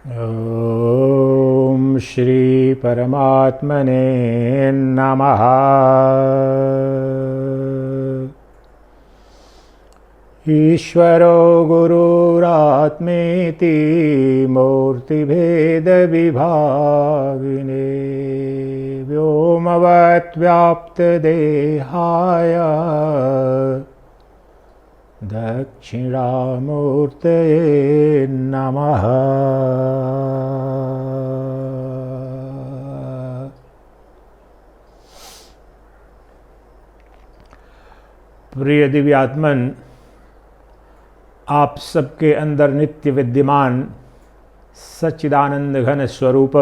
ओम श्री परमात्मने नमः। ईश्वरो गुरुरात्मेति मूर्तिभेद विभागिने व्योमवत् व्याप्त देहाय दक्षिणामूर्तये नमः। प्रिय दिव्यात्मन, आप सबके अंदर नित्य विद्यमान सच्चिदानंद घन स्वरूप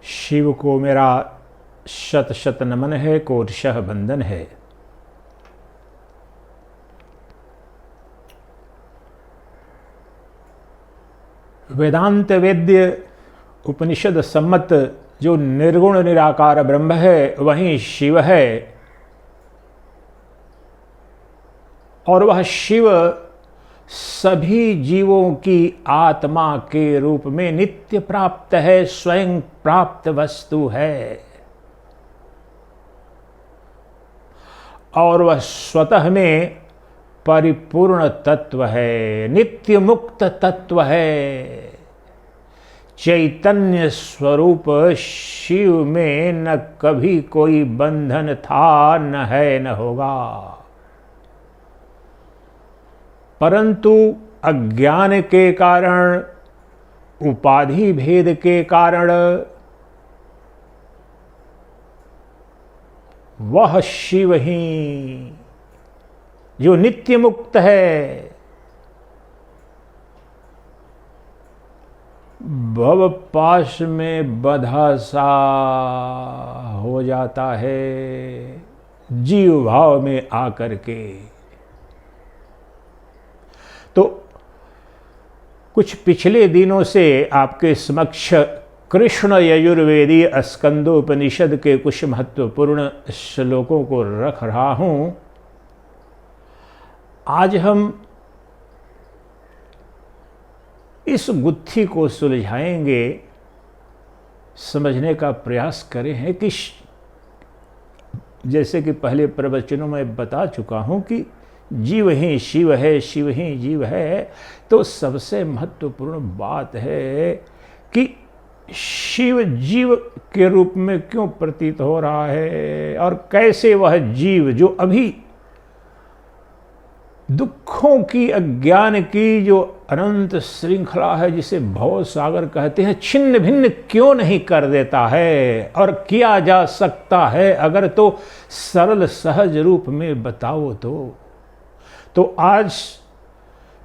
शिव को मेरा शत शत नमन है, कोटशः बंदन है। वेदांत वेद्य उपनिषद सम्मत जो निर्गुण निराकार ब्रह्म है वही शिव है, और वह शिव सभी जीवों की आत्मा के रूप में नित्य प्राप्त है, स्वयं प्राप्त वस्तु है, और वह स्वतः में परिपूर्ण तत्व है, नित्य मुक्त तत्व है। चैतन्य स्वरूप शिव में न कभी कोई बंधन था, न है, न होगा, परंतु अज्ञान के कारण, उपाधि भेद के कारण वह शिव ही जो नित्य मुक्त है, भव पाश में बंधा सा हो जाता है जीव भाव में आकर के। तो कुछ पिछले दिनों से आपके समक्ष कृष्ण यजुर्वेदीय स्कंदोपनिषद के कुछ महत्वपूर्ण श्लोकों को रख रहा हूं। आज हम इस गुत्थी को सुलझाएंगे, समझने का प्रयास करें हैं कि जैसे कि पहले प्रवचनों में बता चुका हूं कि जीव ही शिव है, शिव ही जीव है। तो सबसे महत्वपूर्ण बात है कि शिव जीव के रूप में क्यों प्रतीत हो रहा है, और कैसे वह जीव जो अभी दुखों की, अज्ञान की जो अनंत श्रृंखला है जिसे भव सागर कहते हैं, छिन्न भिन्न क्यों नहीं कर देता है, और किया जा सकता है अगर तो सरल सहज रूप में बताओ तो आज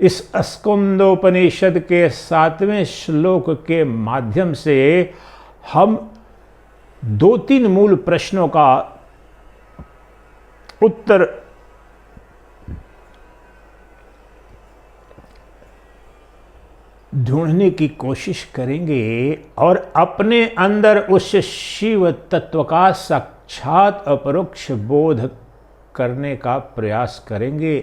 इस स्कंदोपनिषद के 7वें श्लोक के माध्यम से हम 2-3 मूल प्रश्नों का उत्तर ढूंढने की कोशिश करेंगे और अपने अंदर उस शिव तत्व का साक्षात अपरोक्ष बोध करने का प्रयास करेंगे।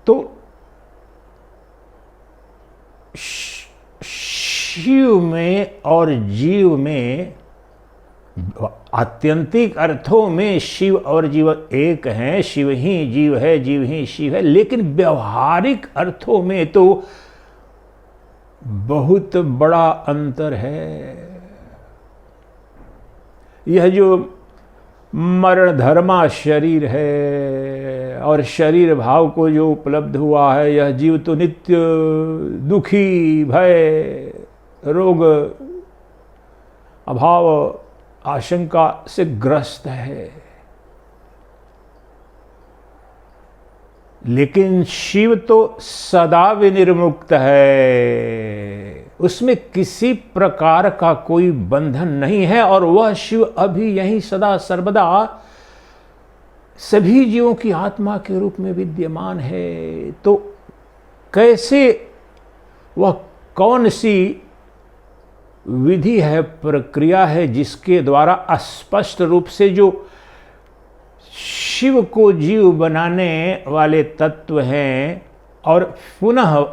तो शिव में और जीव में आत्यंतिक अर्थों में शिव और जीव एक हैं, शिव ही जीव है, जीव ही शिव है, लेकिन व्यवहारिक अर्थों में तो बहुत बड़ा अंतर है। यह जो मरण धर्मा शरीर है और शरीर भाव को जो उपलब्ध हुआ है, यह जीव तो नित्य दुखी, भय, रोग, अभाव, आशंका से ग्रस्त है। लेकिन शिव तो सदा विनिर्मुक्त है, उसमें किसी प्रकार का कोई बंधन नहीं है, और वह शिव अभी यहीं सदा सर्वदा सभी जीवों की आत्मा के रूप में विद्यमान है। तो कैसे वह कौन सी विधि है, प्रक्रिया है जिसके द्वारा स्पष्ट रूप से जो शिव को जीव बनाने वाले तत्व हैं और पुनः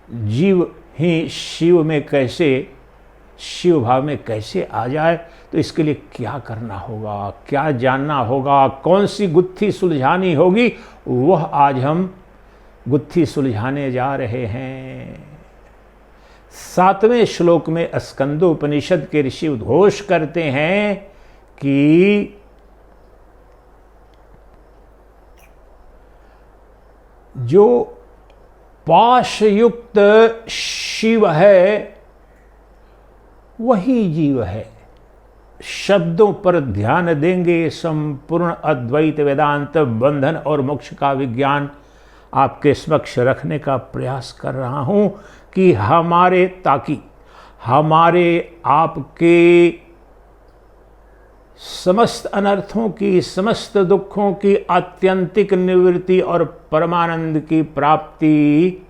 जीव ही शिव में कैसे, शिव भाव में कैसे आ जाए, तो इसके लिए क्या करना होगा, क्या जानना होगा, कौन सी गुत्थी सुलझानी होगी, वह आज हम गुत्थी सुलझाने जा रहे हैं। 7वें श्लोक में स्कंदोपनिषद के ऋषि उद्घोष करते हैं कि जो पाशयुक्त शिव है वही जीव है। शब्दों पर ध्यान देंगे, संपूर्ण अद्वैत वेदांत बंधन और मोक्ष का विज्ञान आपके समक्ष रखने का प्रयास कर रहा हूं कि ताकि हमारे आपके समस्त अनर्थों की, समस्त दुखों की आत्यंतिक निवृत्ति और परमानंद की प्राप्ति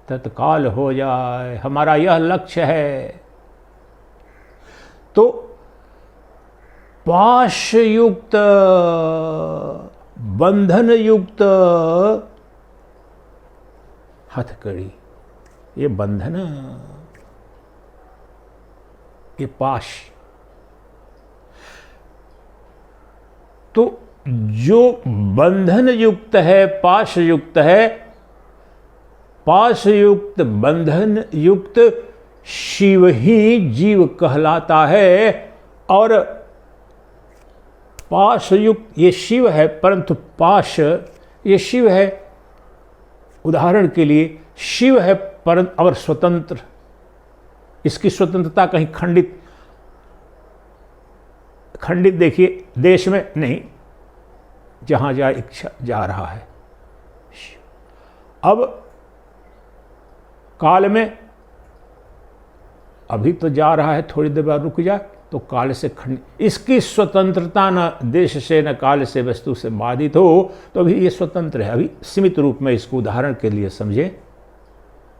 तत्काल हो जाए। हमारा यह लक्ष्य है। तो पाश युक्त, बंधन युक्त हथकड़ी, ये बंधन, ये पाश, तो जो बंधन युक्त है, पाश युक्त है, पाश युक्त, बंधन युक्त शिव ही जीव कहलाता है। और पाश युक्त ये शिव है, परंतु पाश ये शिव है। उदाहरण के लिए शिव है परंतु अगर स्वतंत्र, इसकी स्वतंत्रता कहीं खंडित देखिए, देश में नहीं, जहां जाए इच्छा जा रहा है। अब काल में अभी तो जा रहा है, थोड़ी देर बाद रुक जाए तो काल से खंडित, इसकी स्वतंत्रता न देश से न काल से वस्तु से बाधित हो, तो अभी ये स्वतंत्र है। अभी सीमित रूप में इसको उदाहरण के लिए समझे।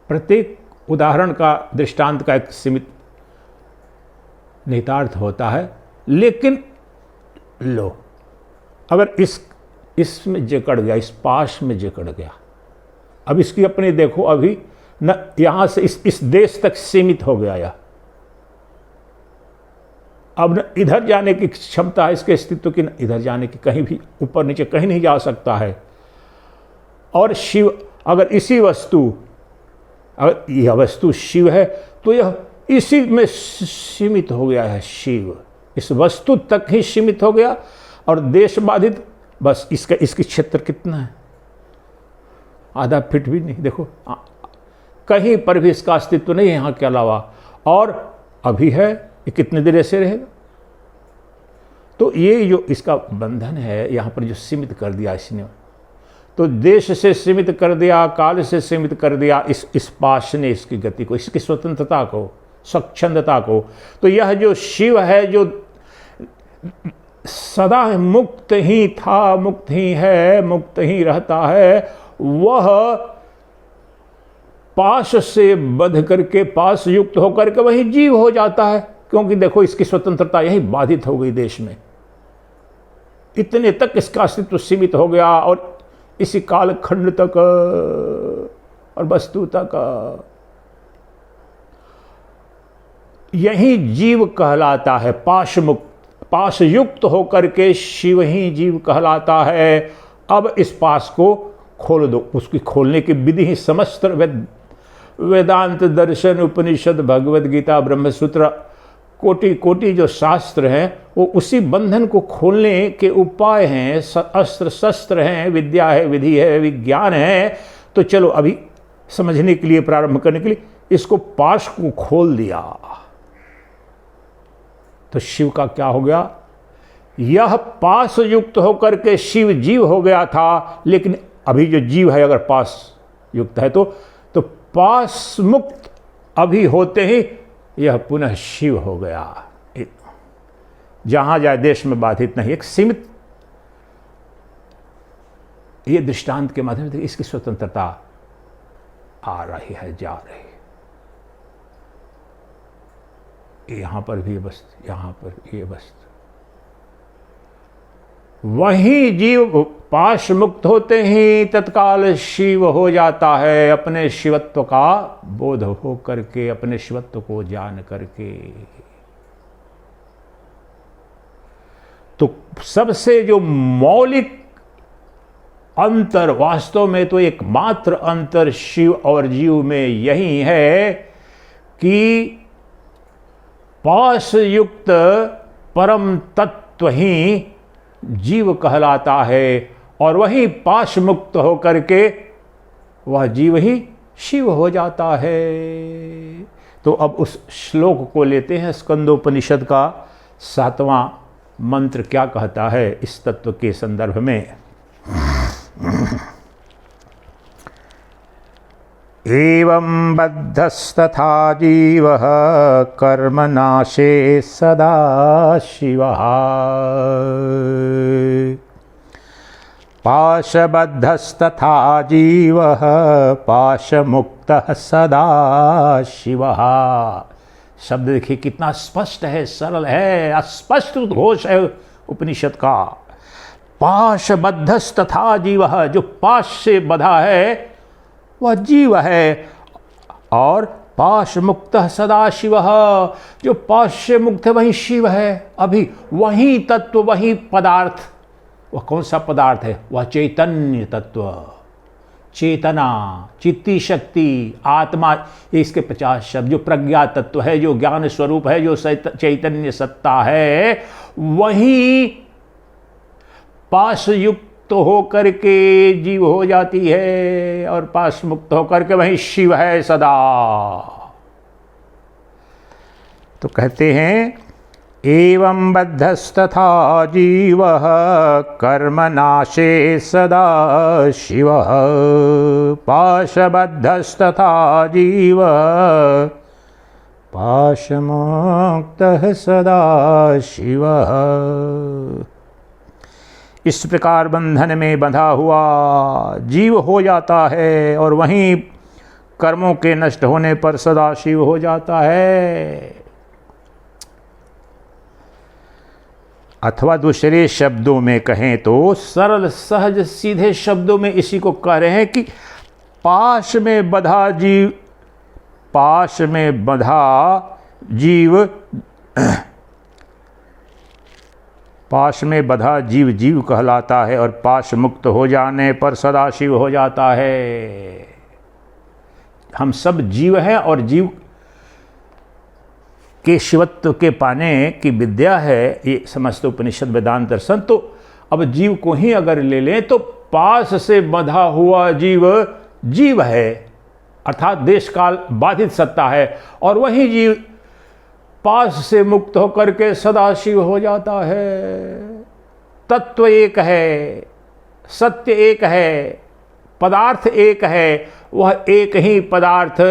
प्रत्येक उदाहरण का, दृष्टांत का एक सीमित निहितार्थ होता है। लेकिन लो, अगर इसमें जकड़ गया, इस पाश में जकड़ गया, अब इसकी अपनी देखो, अभी न यहां से इस देश तक सीमित हो गया, या अब न इधर जाने की क्षमता है इसके अस्तित्व की, न इधर जाने की, कहीं भी ऊपर नीचे कहीं नहीं जा सकता है। और शिव, अगर इसी वस्तु, अगर यह वस्तु शिव है तो यह इसी में सीमित हो गया है। शिव इस वस्तु तक ही सीमित हो गया और देश बाधित, बस इसकी क्षेत्र कितना है, आधा फीट भी नहीं, देखो कहीं पर भी इसका अस्तित्व नहीं है यहाँ के अलावा। और अभी है, ये कितने देर ऐसे रहेगा। तो ये जो इसका बंधन है, यहाँ पर जो सीमित कर दिया इसने, तो देश से सीमित कर दिया, काल से सीमित कर दिया, इस पाश ने इसकी गति को, इसकी स्वतंत्रता को, स्वच्छंदता को। तो यह जो शिव है, जो सदा मुक्त ही था, मुक्त ही है, मुक्त ही रहता है, वह पाश से बध करके, पाश युक्त होकर के वही जीव हो जाता है। क्योंकि देखो इसकी स्वतंत्रता यही बाधित हो गई देश में, इतने तक इसका अस्तित्व सीमित हो गया और इसी कालखंड तक और वस्तु तक यही जीव कहलाता है। पाश मुक्त, पाश युक्त होकर के शिव ही जीव कहलाता है। अब इस पाश को खोल दो, उसकी खोलने की विधि ही समस्त वेदांत, दर्शन, उपनिषद, भगवद गीता, ब्रह्मसूत्र, कोटि कोटि जो शास्त्र हैं वो उसी बंधन को खोलने के उपाय हैं, अस्त्र शस्त्र हैं, विद्या है, विधि है, विज्ञान है। तो चलो अभी समझने के लिए, प्रारंभ करने के लिए इसको, पाश को खोल दिया तो शिव का क्या हो गया, यह पाश युक्त होकर के शिव जीव हो गया था। लेकिन अभी जो जीव है अगर पाश युक्त है तो पाश मुक्त अभी होते ही यह पुनः शिव हो गया। जहां जाए देश में बाधित नहीं, एक सीमित, ये दृष्टांत के माध्यम से इसकी स्वतंत्रता आ रही है, जा रही है। यहां पर भी वस्तु, यहां पर ये वस्तु, वहीं जीव पाश मुक्त होते ही तत्काल शिव हो जाता है, अपने शिवत्व का बोध हो करके, अपने शिवत्व को जान करके। तो सबसे जो मौलिक अंतर, वास्तव में तो एकमात्र अंतर शिव और जीव में यही है कि पाश युक्त परम तत्व ही जीव कहलाता है और वही पाश मुक्त होकर के वह जीव ही शिव हो जाता है। तो अब उस श्लोक को लेते हैं, स्कंदोपनिषद का 7वां मंत्र क्या कहता है इस तत्व के संदर्भ में। एवं बद्धस्तथा जीवः कर्मनाशे सदा शिवः पाशबद्धस्तथा जीवः पाशमुक्तः सदा शिवः। शब्द देखिए कितना स्पष्ट है, सरल है, अस्पष्ट उद्घोष है उपनिषद का। पाशबद्धस्तथा जीवः, जो पाश से बधा है वह जीव है, और पाश मुक्त सदा शिव, जो पाश से मुक्त है वही शिव है। अभी वही तत्व, वही पदार्थ, वह कौन सा पदार्थ है? वह चैतन्य तत्व, चेतना, चित्ती शक्ति, आत्मा, इसके 50 शब्द। जो प्रज्ञा तत्व है, जो ज्ञान स्वरूप है, जो चैतन्य सत्ता है, वही पाश युक्त तो होकर के जीव हो जाती है और पाश मुक्त होकर के वही शिव है सदा। तो कहते हैं एवं बद्धस्तथा जीवः कर्मनाशे सदा शिवः पाशबद्धस्तथा जीवः पाशमुक्तः सदा शिवः। इस प्रकार बंधन में बंधा हुआ जीव हो जाता है और वहीं कर्मों के नष्ट होने पर सदा शिव हो जाता है। अथवा दूसरे शब्दों में कहें तो सरल सहज सीधे शब्दों में इसी को कह रहे हैं कि पाश में बंधा जीव, पाश में बंधा जीव, पाश में बंधा जीव जीव कहलाता है और पाश मुक्त हो जाने पर सदा शिव हो जाता है। हम सब जीव हैं और जीव के शिवत्व के पाने की विद्या है ये समस्त उपनिषद वेदांत दर्शन। तो अब जीव को ही अगर ले लें तो पाश से बंधा हुआ जीव जीव है, अर्थात देश काल बाधित सत्ता है, और वही जीव पाश से मुक्त होकर के सदाशिव हो जाता है। तत्व एक है, सत्य एक है, पदार्थ एक है, वह एक ही पदार्थ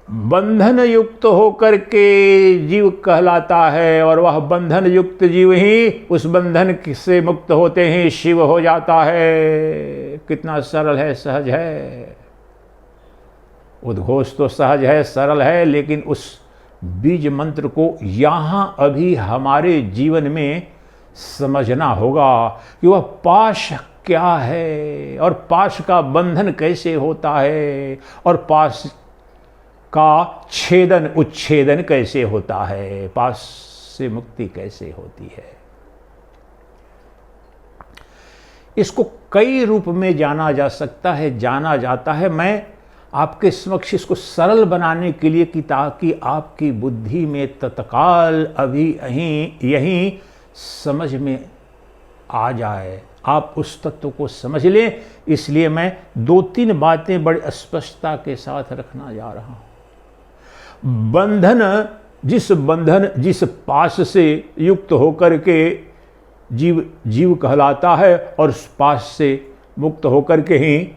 बंधन युक्त होकर के जीव कहलाता है और वह बंधन युक्त जीव ही उस बंधन से मुक्त होते ही शिव हो जाता है। कितना सरल है, सहज है। उद्घोष तो सहज है, सरल है, लेकिन उस बीज मंत्र को यहाँ अभी हमारे जीवन में समझना होगा कि वह पाश क्या है और पाश का बंधन कैसे होता है और पाश का छेदन उच्छेदन कैसे होता है, पाश से मुक्ति कैसे होती है। इसको कई रूप में जाना जा सकता है, जाना जाता है। मैं आपके समक्ष इसको सरल बनाने के लिए कि ताकि आपकी बुद्धि में तत्काल अभी यहीं समझ में आ जाए, आप उस तत्व को समझ लें, इसलिए मैं 2-3 बातें बड़ी स्पष्टता के साथ रखना जा रहा हूं। बंधन, जिस पाश से युक्त होकर के जीव कहलाता है और उस पाश से मुक्त होकर के ही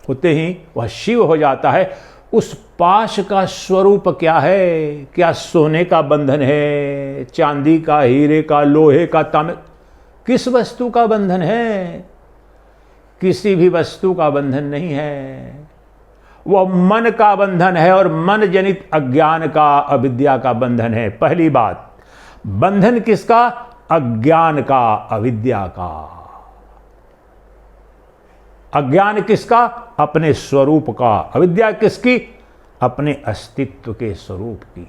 होते ही वह शिव हो जाता है। उस पाश का स्वरूप क्या है? क्या सोने का बंधन है, चांदी का, हीरे का, लोहे का, तांबे, किस वस्तु का बंधन है? किसी भी वस्तु का बंधन नहीं है। वह मन का बंधन है और मन जनित अज्ञान का, अविद्या का बंधन है। पहली बात, बंधन किसका? अज्ञान का, अविद्या का। अज्ञान किसका? अपने स्वरूप का। अविद्या किसकी? अपने अस्तित्व के स्वरूप की।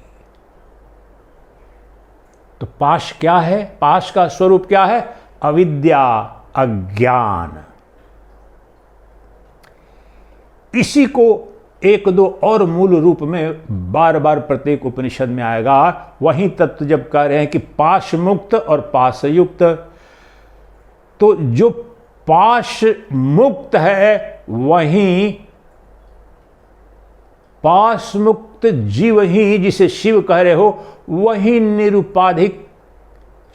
तो पाश क्या है? पाश का स्वरूप क्या है? अविद्या, अज्ञान। इसी को एक दो और मूल रूप में बार बार प्रत्येक उपनिषद में आएगा। वही तत्व जब कह रहे हैं कि पाश मुक्त और पाश युक्त, तो जो पाश मुक्त है वही पाश मुक्त जीव ही, जिसे शिव कह रहे हो, वही निरुपाधिक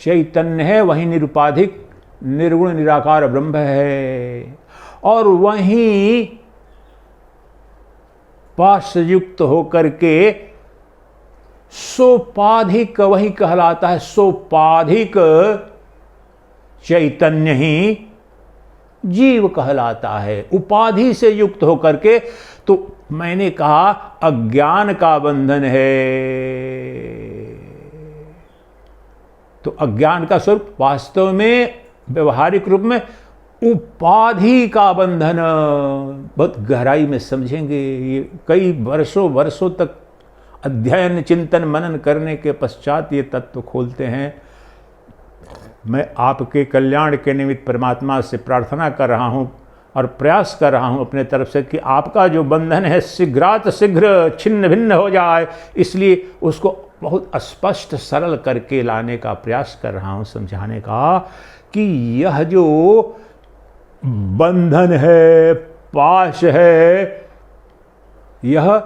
चैतन्य है, वही निरुपाधिक निर्गुण निराकार ब्रह्म है। और वही पाश युक्त होकर के सोपाधिक वही कहलाता है। सोपाधिक चैतन्य ही जीव कहलाता है, उपाधि से युक्त होकर के। तो मैंने कहा अज्ञान का बंधन है, तो अज्ञान का स्वरूप वास्तव में व्यवहारिक रूप में उपाधि का बंधन। बहुत गहराई में समझेंगे, ये कई वर्षों तक अध्ययन चिंतन मनन करने के पश्चात ये तत्व खोलते हैं। मैं आपके कल्याण के निमित्त परमात्मा से प्रार्थना कर रहा हूँ और प्रयास कर रहा हूँ अपने तरफ से कि आपका जो बंधन है शीघ्रात शीघ्र छिन्न भिन्न हो जाए। इसलिए उसको बहुत स्पष्ट सरल करके लाने का प्रयास कर रहा हूँ, समझाने का कि यह जो बंधन है, पाश है, यह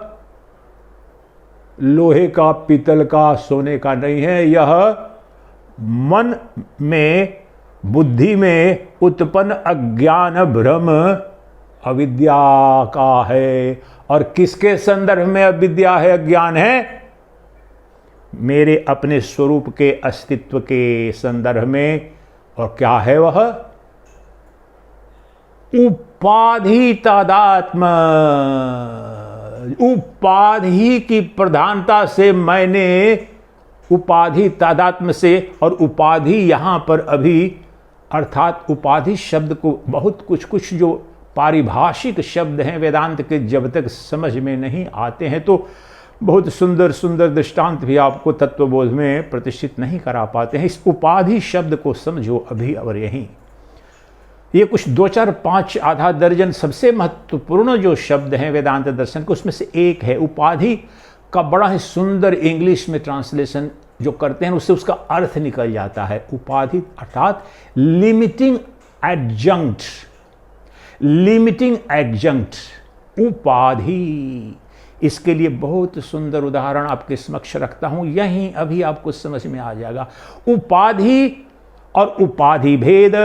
लोहे का, पीतल का, सोने का नहीं है। यह मन में, बुद्धि में उत्पन्न अज्ञान भ्रम अविद्या का है। और किसके संदर्भ में अविद्या है, अज्ञान है? मेरे अपने स्वरूप के अस्तित्व के संदर्भ में। और क्या है वह? उपाधि तादात्म्य। उपाधि की प्रधानता से मैंने उपाधि तादात्म्य से, और उपाधि यहां पर अभी अर्थात उपाधि शब्द को बहुत कुछ जो पारिभाषिक शब्द हैं वेदांत के जब तक समझ में नहीं आते हैं तो बहुत सुंदर सुंदर दृष्टांत भी आपको तत्वबोध में प्रतिष्ठित नहीं करा पाते हैं। इस उपाधि शब्द को समझो अभी और यहीं। ये कुछ 2, 4, 5 आधा दर्जन सबसे महत्वपूर्ण जो शब्द हैं वेदांत दर्शन के, उसमें से एक है उपाधि का। बड़ा ही सुंदर इंग्लिश में ट्रांसलेशन जो करते हैं उससे उसका अर्थ निकल जाता है। उपाधि अर्थात लिमिटिंग एडजंक्ट। लिमिटिंग एडजंक्ट उपाधि। इसके लिए बहुत सुंदर उदाहरण आपके समक्ष रखता हूं, यहीं अभी आपको समझ में आ जाएगा। उपाधि और उपाधि भेद।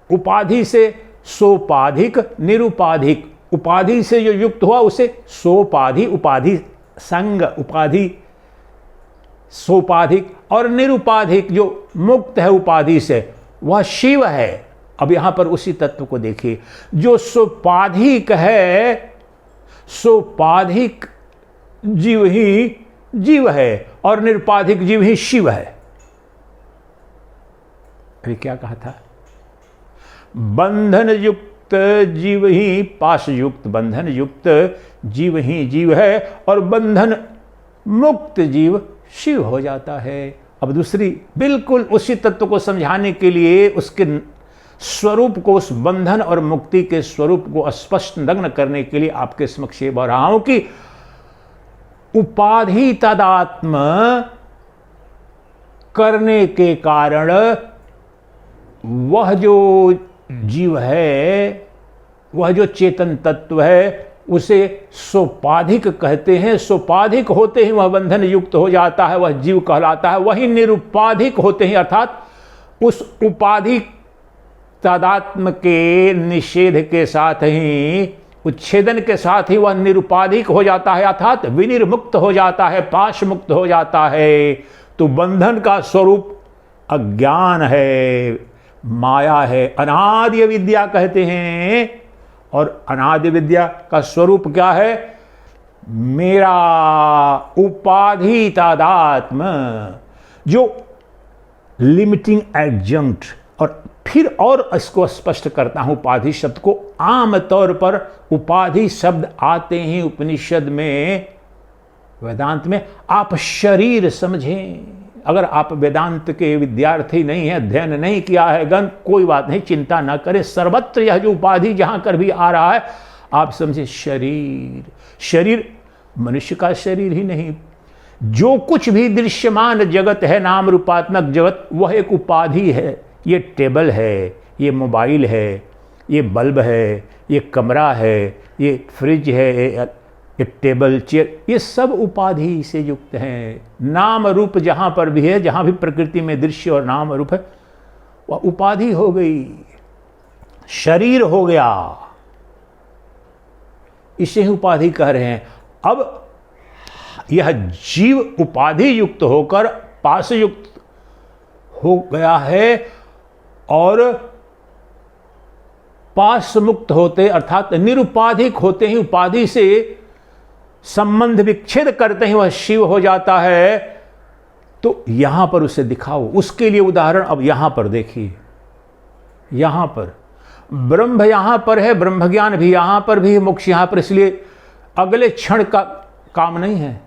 उपाधि से सोपाधिक, निरुपाधिक। उपाधि से जो युक्त हुआ उसे सोपाधि, उपाधि संग, उपाधि सोपाधिक। और निरुपाधिक जो मुक्त है उपाधि से, वह शिव है। अब यहां पर उसी तत्व को देखिए, जो सोपाधिक है, सोपाधिक जीव ही जीव है और निरुपाधिक जीव ही शिव है। अभी क्या कहा था? बंधन युक्त जीव ही, पाश युक्त बंधन युक्त जीव ही जीव है और बंधन मुक्त जीव शिव हो जाता है। अब दूसरी बिल्कुल उसी तत्व को समझाने के लिए उसके स्वरूप को, उस बंधन और मुक्ति के स्वरूप को स्पष्ट नग्न करने के लिए आपके समक्ष ये बोल रहा हूं कि उपाधि तादात्म्य करने के कारण वह जो जीव है, वह जो चेतन तत्व है, उसे सोपाधिक कहते हैं। सोपाधिक होते ही वह बंधन युक्त हो जाता है, वह जीव कहलाता है। वही निरुपाधिक होते ही अर्थात उस उपाधि तादात्म्य के निषेध के साथ ही, उच्छेदन के साथ ही वह निरुपाधिक हो जाता है, अर्थात विनिर्मुक्त हो जाता है, पाश मुक्त हो जाता है। तो बंधन का स्वरूप अज्ञान है, माया है, अनादि विद्या कहते हैं। और अनादि विद्या का स्वरूप क्या है? मेरा उपाधि तादात्म्य। जो लिमिटिंग एडजंक्ट। और फिर और इसको स्पष्ट करता हूं उपाधि शब्द को। आम तौर पर उपाधि शब्द आते ही उपनिषद में, वेदांत में आप शरीर समझें। अगर आप वेदांत के विद्यार्थी नहीं हैं, अध्ययन नहीं किया है गण, कोई बात नहीं, चिंता ना करें। सर्वत्र यह जो उपाधि जहां कर भी आ रहा है, आप समझे शरीर। शरीर मनुष्य का शरीर ही नहीं, जो कुछ भी दृश्यमान जगत है, नाम रूपात्मक जगत, वह एक उपाधि है। ये टेबल है, ये मोबाइल है, ये बल्ब है, ये कमरा है, ये फ्रिज है, ये टेबल चेयर, ये सब उपाधि से युक्त हैं। नाम रूप जहाँ पर भी है, जहाँ भी प्रकृति में दृश्य और नाम रूप है, वह उपाधि हो गई, शरीर हो गया, इसे ही उपाधि कह रहे हैं। अब यह जीव उपाधि युक्त होकर पास युक्त हो गया है, और पास मुक्त होते अर्थात निरुपाधिक होते ही, उपाधि से संबंध विच्छेद करते ही वह शिव हो जाता है। तो यहां पर उसे दिखाओ। उसके लिए उदाहरण अब यहां पर देखिए। यहां पर ब्रह्म यहां पर है, ब्रह्म ज्ञान भी यहां पर भी, मोक्ष यहां पर, इसलिए अगले क्षण का काम नहीं है।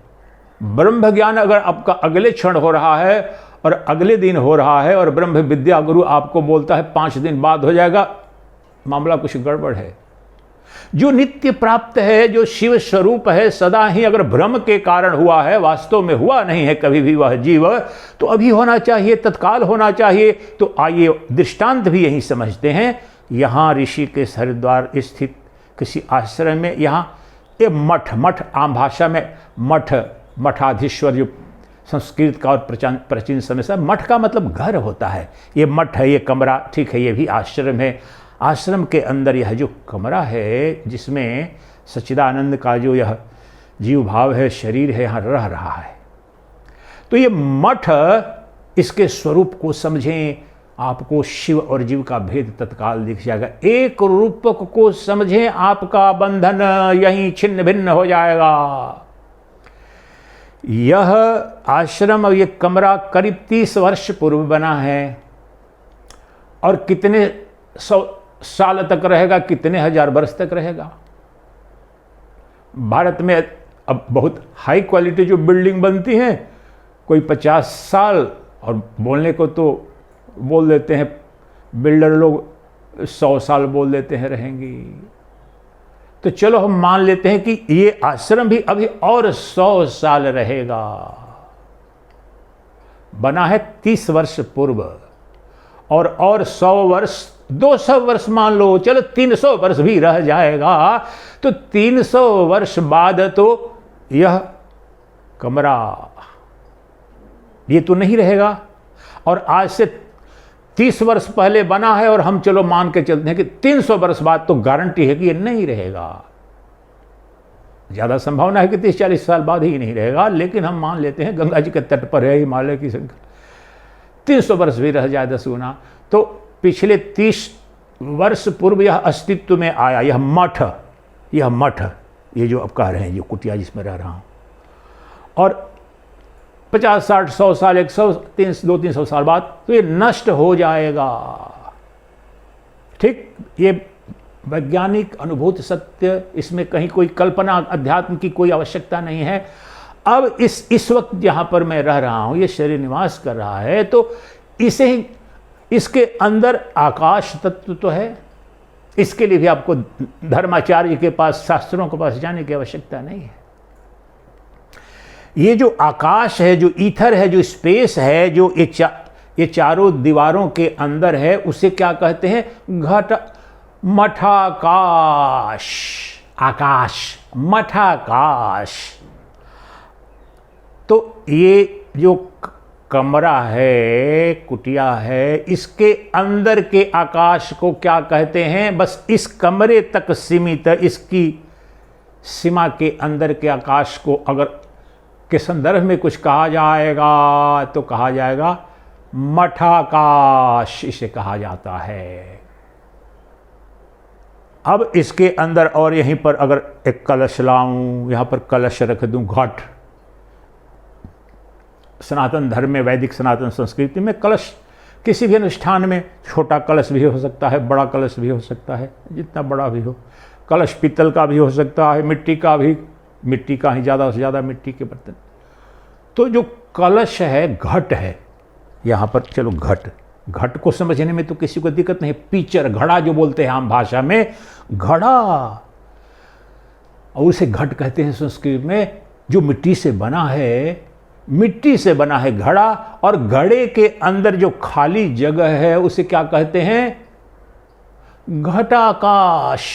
ब्रह्म ज्ञान अगर आपका अगले क्षण हो रहा है और अगले दिन हो रहा है, और ब्रह्म विद्या गुरु आपको बोलता है 5 दिन बाद हो जाएगा, मामला कुछ गड़बड़ है। जो नित्य प्राप्त है, जो शिव स्वरूप है, सदा ही अगर भ्रम के कारण हुआ है, वास्तव में हुआ नहीं है कभी भी वह जीव, तो अभी होना चाहिए, तत्काल होना चाहिए। तो आइए दृष्टांत भी यही समझते हैं। यहाँ ऋषि के हरिद्वार स्थित किसी आश्रम में, यहाँ ये मठ आम भाषा में मठाधीश्वर, जो संस्कृत का और प्राचीन समय से, मठ का मतलब घर होता है। ये मठ है, ये कमरा, ठीक है, ये भी आश्रम है। आश्रम के अंदर यह जो कमरा है, जिसमें सच्चिदानंद का जो यह जीव भाव है, शरीर है, यहाँ रह रहा है। तो ये मठ, इसके स्वरूप को समझें, आपको शिव और जीव का भेद तत्काल दिख जाएगा। एक रूपक को समझें, आपका बंधन यहीं छिन्न भिन्न हो जाएगा। यह आश्रम और ये कमरा करीब 30 वर्ष पूर्व बना है, और कितने 100 साल तक रहेगा, कितने हजार वर्ष तक रहेगा। भारत में अब बहुत हाई क्वालिटी जो बिल्डिंग बनती हैं, कोई 50 साल, और बोलने को तो बोल देते हैं बिल्डर लोग 100 साल बोल देते हैं रहेंगी। तो चलो हम मान लेते हैं कि ये आश्रम भी अभी और 100 साल रहेगा। बना है 30 वर्ष पूर्व, और 100 वर्ष, 200 वर्ष मान लो, चलो 300 वर्ष भी रह जाएगा। तो 300 वर्ष बाद तो यह कमरा ये तो नहीं रहेगा। और आज से 30 वर्ष पहले बना है, और हम चलो मान के चलते हैं कि 300 वर्ष बाद तो गारंटी है कि ये नहीं रहेगा। ज़्यादा संभावना है कि 30-40 साल बाद ही नहीं रहेगा, लेकिन हम मान लेते हैं गंगा जी के तट पर है, हिमालय की संख्या, 300 वर्ष भी रह जाए 10 गुना। तो पिछले 30 वर्ष पूर्व यह अस्तित्व में आया, यह मठ, ये जो अब कह रहे हैं, ये कुटिया जिसमें रह रहा हूँ, और 50, 60, 100 साल, 100, 200-300 साल बाद तो ये नष्ट हो जाएगा। ठीक, ये वैज्ञानिक अनुभूत सत्य, इसमें कहीं कोई कल्पना अध्यात्म की कोई आवश्यकता नहीं है। अब इस वक्त जहाँ पर मैं रह रहा हूँ, ये शरीर निवास कर रहा है, तो इसे ही, इसके अंदर आकाश तत्व तो है। इसके लिए भी आपको धर्माचार्य के पास, शास्त्रों के पास जाने की आवश्यकता नहीं है। ये जो आकाश है, जो ईथर है, जो स्पेस है, जो ये चारों दीवारों के अंदर है, उसे क्या कहते हैं? मठाकाश, आकाश, मठाकाश। तो ये जो कमरा है, कुटिया है, इसके अंदर के आकाश को क्या कहते हैं? बस इस कमरे तक सीमित, इसकी सीमा के अंदर के आकाश को अगर के संदर्भ में कुछ कहा जाएगा तो कहा जाएगा मठाकाश, इसे कहा जाता है। अब इसके अंदर, और यहीं पर अगर एक कलश लाऊं, यहां पर कलश रख दूं, घट, सनातन धर्म में, वैदिक सनातन संस्कृति में कलश किसी भी अनुष्ठान में, छोटा कलश भी हो सकता है, बड़ा कलश भी हो सकता है, जितना बड़ा भी हो। कलश पीतल का भी हो सकता है, मिट्टी का भी, मिट्टी का ही ज़्यादा से ज़्यादा मिट्टी के बर्तन। तो जो कलश है, घट है यहाँ पर। चलो घट को समझने में तो किसी को दिक्कत नहीं। पीचर, घड़ा जो बोलते हैं आम भाषा में, घड़ा, और उसे घट कहते हैं संस्कृत में। जो मिट्टी से बना है, मिट्टी से बना है घड़ा, और घड़े के अंदर जो खाली जगह है उसे क्या कहते हैं? घटाकाश।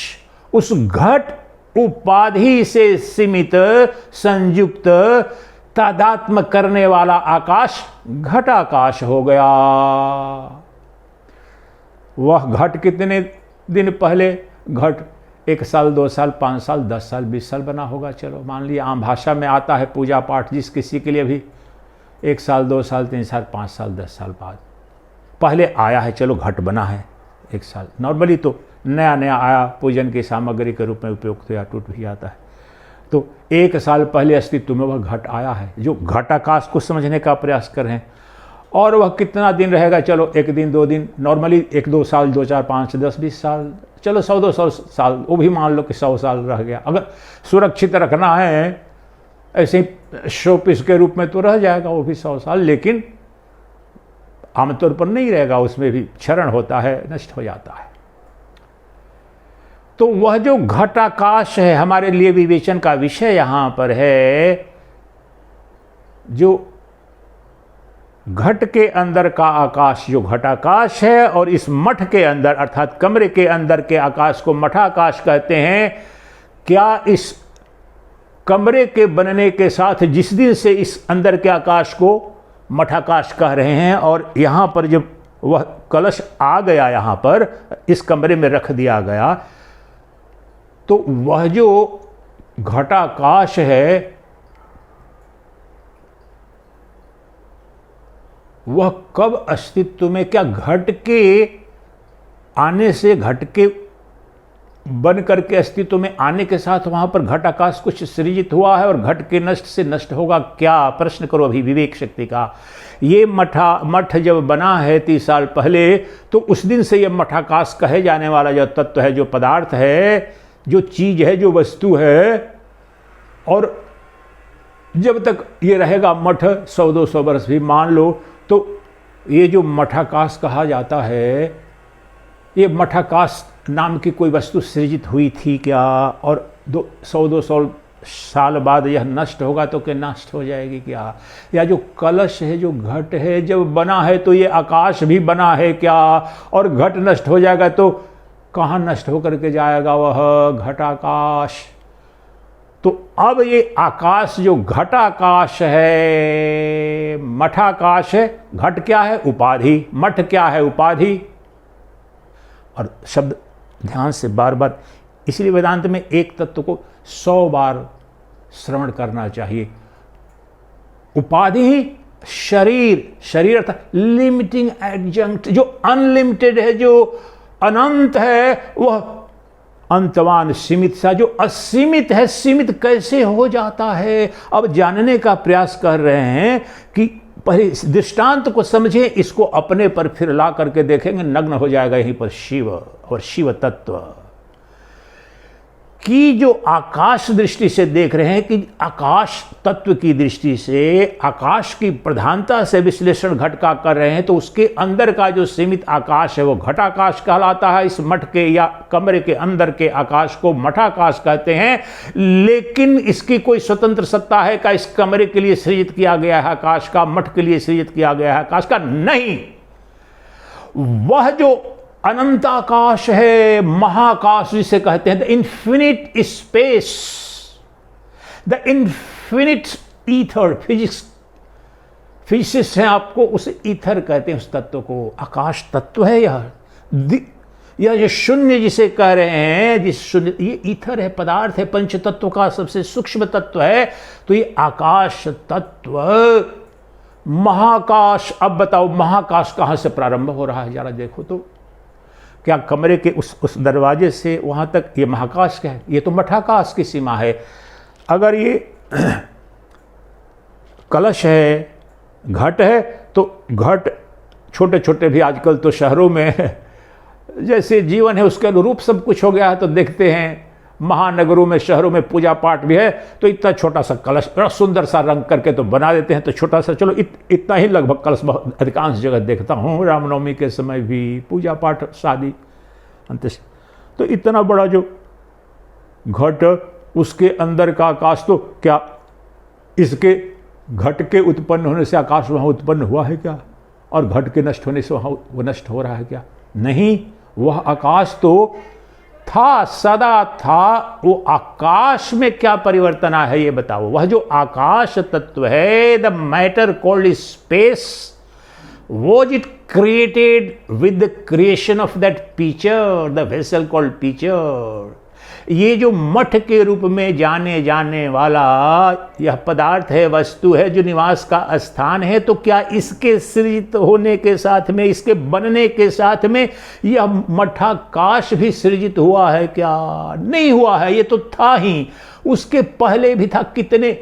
उस घट उपाधि से सीमित, संयुक्त, तादात्म्य करने वाला आकाश घटाकाश हो गया। वह घट कितने दिन पहले, घट 1 साल, 2 साल, 5 साल, 10 साल, 20 साल बना होगा। चलो मान लिया, आम भाषा में आता है पूजा पाठ जिस किसी के लिए भी 1 साल, 2 साल, 3 साल, 5 साल, 10 साल बाद पहले आया है। चलो घट बना है 1 साल। नॉर्मली तो नया नया आया, पूजन की सामग्री के रूप में उपयोग तो या टूट भी आता है। तो 1 साल पहले अस्तित्व में वह घट आया है, जो घटाकाश को समझने का प्रयास कर रहे हैं। और वह कितना दिन रहेगा? चलो 1 दिन, 2 दिन, नॉर्मली 1-2 साल, 2, 4, 5, 10, 20 साल, चलो 100-200 साल, वो भी मान लो कि 100 साल रह गया। अगर सुरक्षित रखना है ऐसे ही शो पीस के रूप में तो रह जाएगा वो भी 100 साल, लेकिन आमतौर पर नहीं रहेगा, उसमें भी क्षरण होता है, नष्ट हो जाता है। तो वह जो घटाकाश है, हमारे लिए विवेचन का विषय यहां पर है। जो घट के अंदर का आकाश जो घटाकाश है, और इस मठ के अंदर अर्थात कमरे के अंदर के आकाश को मठाकाश कहते हैं। क्या इस कमरे के बनने के साथ जिस दिन से इस अंदर के आकाश को मठाकाश कह रहे हैं, और यहाँ पर जब वह कलश आ गया, यहाँ पर इस कमरे में रख दिया गया, तो वह जो घटाकाश है वह कब अस्तित्व में, क्या घट के आने से, घट के बन करके अस्तित्व में आने के साथ वहां पर घटाकाश कुछ सृजित हुआ है और घट के नष्ट से नष्ट होगा क्या? प्रश्न करो अभी विवेक शक्ति का। ये मठ जब बना है 30 साल पहले, तो उस दिन से ये मठाकाश कहे जाने वाला जो तत्व है, जो पदार्थ है, जो चीज है, जो वस्तु है, और जब तक ये रहेगा मठ 100-200 वर्ष भी मान लो, तो ये जो मठाकाश कहा जाता है, ये मठाकाश नाम की कोई वस्तु सृजित हुई थी क्या? और 100-200 साल बाद यह नष्ट होगा तो क्या नष्ट हो जाएगी क्या? या जो कलश है, जो घट है, जब बना है तो ये आकाश भी बना है क्या? और घट नष्ट हो जाएगा तो कहाँ नष्ट होकर के जाएगा वह घटाकाश? तो अब ये आकाश जो घटाकाश है, मठाकाश है। घट क्या है? उपाधि। मठ क्या है? उपाधि। और शब्द ध्यान से बार बार, इसलिए वेदांत में एक तत्व को 100 बार श्रवण करना चाहिए। उपाधि शरीर, शरीर अर्थात लिमिटिंग एडजंक्ट, जो अनलिमिटेड है, जो अनंत है, वह अंतवान सीमित सा। जो असीमित है, सीमित कैसे हो जाता है? अब जानने का प्रयास कर रहे हैं कि पहले इस दृष्टांत को समझें, इसको अपने पर फिर ला करके देखेंगे, नग्न हो जाएगा यहीं पर शिव और शिव तत्व की जो आकाश दृष्टि से देख रहे हैं, कि आकाश तत्व की दृष्टि से आकाश की प्रधानता से विश्लेषण घट का कर रहे हैं, तो उसके अंदर का जो सीमित आकाश है वो घटाकाश कहलाता है। इस मठ के या कमरे के अंदर के आकाश को मठाकाश कहते हैं। लेकिन इसकी कोई स्वतंत्र सत्ता है क्या? इस कमरे के लिए सृजित किया गया है आकाश का, मठ के लिए सृजित किया गया है आकाश का? नहीं। वह जो अनंताकाश है, महाकाश जिसे कहते हैं, the infinite space, the infinite ether, physicist हैं आपको, उसे ईथर कहते हैं उस तत्व को। आकाश तत्व है यह जो शून्य जिसे कह रहे हैं, जिस शून्य, ये ईथर है, पदार्थ है, पंच तत्व का सबसे सूक्ष्म तत्व है। तो ये आकाश तत्व, महाकाश। अब बताओ महाकाश कहां से प्रारंभ हो रहा है? जरा देखो तो, क्या कमरे के उस दरवाजे से वहां तक ये महाकाश क्या है? ये तो मठाकाश की सीमा है। अगर ये कलश है, घट है तो घट छोटे छोटे भी आजकल तो शहरों में जैसे जीवन है उसके अनुरूप सब कुछ हो गया है। तो देखते हैं महानगरों में, शहरों में पूजा पाठ भी है तो इतना छोटा सा कलश बड़ा सुंदर सा रंग करके तो बना देते हैं। तो छोटा सा, चलो इतना ही लगभग कलश बहुत अधिकांश जगह देखता हूँ। रामनवमी के समय भी पूजा पाठ, शादी, अंत्येष्टि, तो इतना बड़ा जो घट, उसके अंदर का आकाश, तो क्या इसके घट के उत्पन्न होने से आकाश वहाँ उत्पन्न हुआ है क्या? और घट के नष्ट होने से वहाँ वो नष्ट हो रहा है क्या? नहीं, वह आकाश तो था, सदा था। वो आकाश में क्या परिवर्तन आया है ये बताओ। वह जो आकाश तत्व है, the matter called space, was it created with the creation of that pitcher, the vessel called pitcher? ये जो मठ के रूप में जाने वाला यह पदार्थ है, वस्तु है, जो निवास का स्थान है, तो क्या इसके सृजित होने के साथ में, इसके बनने के साथ में यह मठाकाश भी सृजित हुआ है क्या? नहीं हुआ है, ये तो था ही। उसके पहले भी था। कितने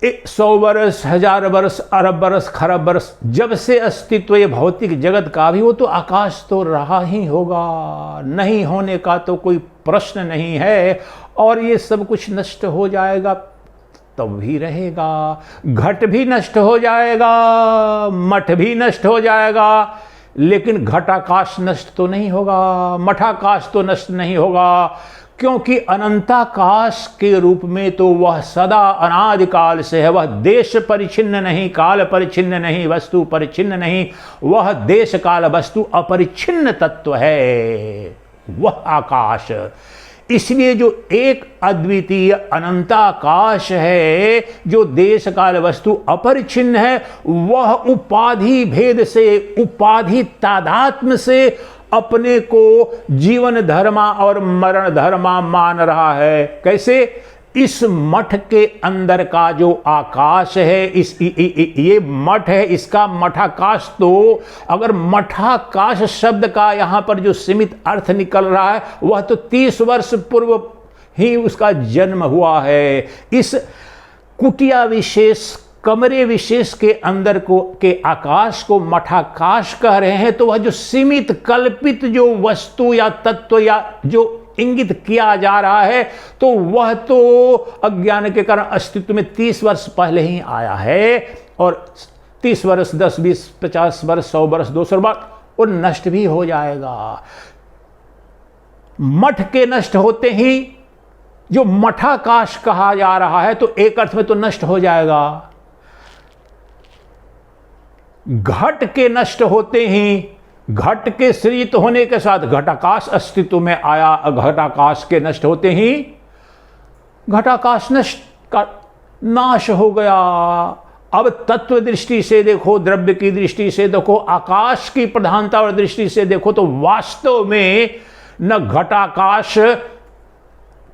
100 वर्ष, 1000 वर्ष, अरब वर्ष, खरब वर्ष, जब से अस्तित्व ये भौतिक जगत का भी, वो तो आकाश तो रहा ही होगा। नहीं होने का तो कोई प्रश्न नहीं है। और ये सब कुछ नष्ट हो जाएगा तब भी रहेगा। घट भी नष्ट हो जाएगा, मठ भी नष्ट हो जाएगा, लेकिन घटाकाश नष्ट तो नहीं होगा, मठाकाश तो नष्ट नहीं होगा। क्योंकि अनंताकाश के रूप में तो वह सदा अनादिकाल से है। वह देश परिच्छिन्न नहीं, काल परिच्छिन्न नहीं, वस्तु परिच्छिन्न नहीं, वह देश काल वस्तु अपरिच्छिन्न तत्व है, वह आकाश। इसलिए जो एक अद्वितीय अनंताकाश है, जो देश काल वस्तु अपरिच्छिन्न है, वह उपाधि भेद से, उपाधि तादात्म्य से अपने को जीवन धर्मा और मरण धर्मा मान रहा है। कैसे? इस मठ के अंदर का जो आकाश है, ये मठ है, इसका मठाकाश, तो अगर मठाकाश शब्द का यहां पर जो सीमित अर्थ निकल रहा है, वह तो 30 वर्ष पूर्व ही उसका जन्म हुआ है। इस कुटिया विशेष, कमरे विशेष के अंदर को के आकाश को मठाकाश कह रहे हैं। तो वह जो सीमित कल्पित जो वस्तु या तत्व या जो इंगित किया जा रहा है, तो वह तो अज्ञान के कारण अस्तित्व में 30 वर्ष पहले ही आया है। और 30 वर्ष, 10, 20, 50 वर्ष, 100 वर्ष, 200 वर्ष, वो नष्ट भी हो जाएगा। मठ के नष्ट होते ही जो मठाकाश कहा जा रहा है, तो एक अर्थ में तो नष्ट हो जाएगा। घट के नष्ट होते ही, घट के सृजित होने के साथ घटाकाश अस्तित्व में आया। घटाकाश के नष्ट होते ही घटाकाश नष्ट का नाश हो गया। अब तत्व दृष्टि से देखो, द्रव्य की दृष्टि से देखो, आकाश की प्रधानता और दृष्टि से देखो, तो वास्तव में न घटाकाश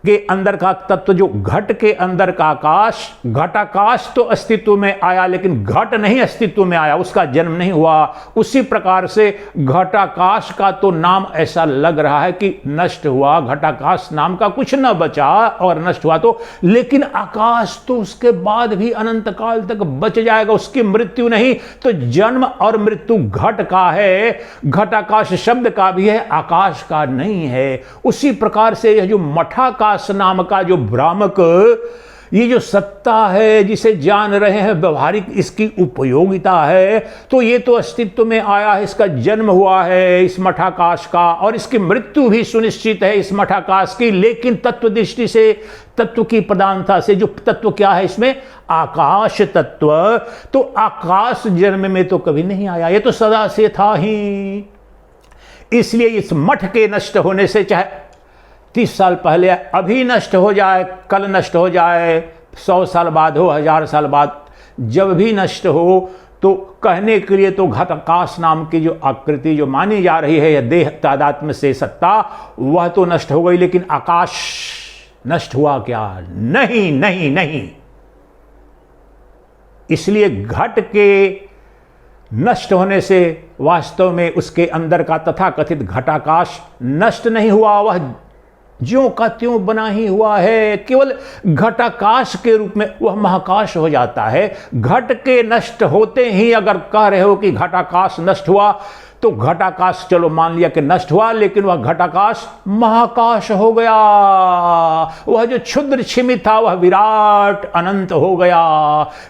के अंदर का तत्व, जो घट के अंदर का आकाश, घटाकाश तो अस्तित्व में आया, लेकिन घट नहीं अस्तित्व में आया, उसका जन्म नहीं हुआ। उसी प्रकार से घटाकाश का तो नाम ऐसा लग रहा है कि नष्ट हुआ, घटाकाश नाम का कुछ न बचा और नष्ट हुआ तो, लेकिन आकाश तो उसके बाद भी अनंत काल तक बच जाएगा, उसकी मृत्यु नहीं। तो जन्म और मृत्यु घट का है, घटाकाश शब्द का भी है, आकाश का नहीं है। उसी प्रकार से यह जो मठाकाश नाम का जो भ्रामक, ये जो सत्ता है जिसे जान रहे हैं, व्यवहारिक इसकी उपयोगिता है, तो ये तो अस्तित्व में आया है, इसका जन्म हुआ है इस मठाकाश का, और इसकी मृत्यु भी सुनिश्चित है इस मठाकाश की। लेकिन तत्व दृष्टि से, तत्व की प्रधानता से, जो तत्व क्या है इसमें? आकाश तत्व। तो आकाश जन्म में तो कभी नहीं आया, ये तो सदा से था ही। इसलिए इस मठ के नष्ट होने से, चाहे 30 साल पहले, अभी नष्ट हो जाए, कल नष्ट हो जाए, 100 साल बाद हो, 1000 साल बाद, जब भी नष्ट हो, तो कहने के लिए तो घटाकाश नाम की जो आकृति जो मानी जा रही है, यह देह तादात्म्य से सत्ता, वह तो नष्ट हो गई, लेकिन आकाश नष्ट हुआ क्या? नहीं, नहीं, नहीं। इसलिए घट के नष्ट होने से वास्तव में उसके अंदर का तथाकथित घटाकाश नष्ट नहीं हुआ, वह ज्यों का त्यों बना ही हुआ है, केवल घटाकाश के रूप में वह महाकाश हो जाता है। घट के नष्ट होते ही अगर कह रहे हो कि घटाकाश नष्ट हुआ, तो घटाकाश चलो मान लिया कि नष्ट हुआ, लेकिन वह घटाकाश महाकाश हो गया। वह जो क्षुद्र छिमित था वह विराट अनंत हो गया।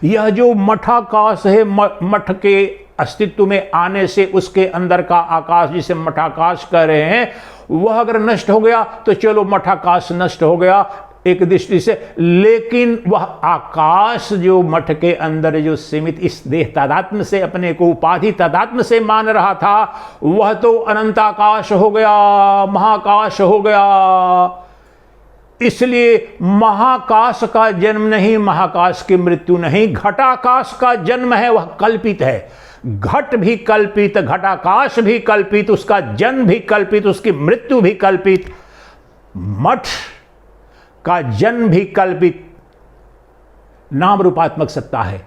यह जो मठाकाश है, मठ के अस्तित्व में आने से उसके अंदर का आकाश जिसे मठाकाश कह रहे हैं, वह अगर नष्ट हो गया तो चलो मठाकाश नष्ट हो गया एक दृष्टि से, लेकिन वह आकाश जो मठ के अंदर जो सीमित इस देह तादात्म्य से अपने को उपाधि तादात्म्य से मान रहा था, वह तो अनंत आकाश हो गया, महाकाश हो गया। इसलिए महाकाश का जन्म नहीं, महाकाश की मृत्यु नहीं, घटाकाश का जन्म है, वह कल्पित है। घट भी कल्पित, घटाकाश भी कल्पित, उसका जन्म भी कल्पित, उसकी मृत्यु भी कल्पित, मठ का जन्म भी कल्पित। नाम रूपात्मक सत्ता है,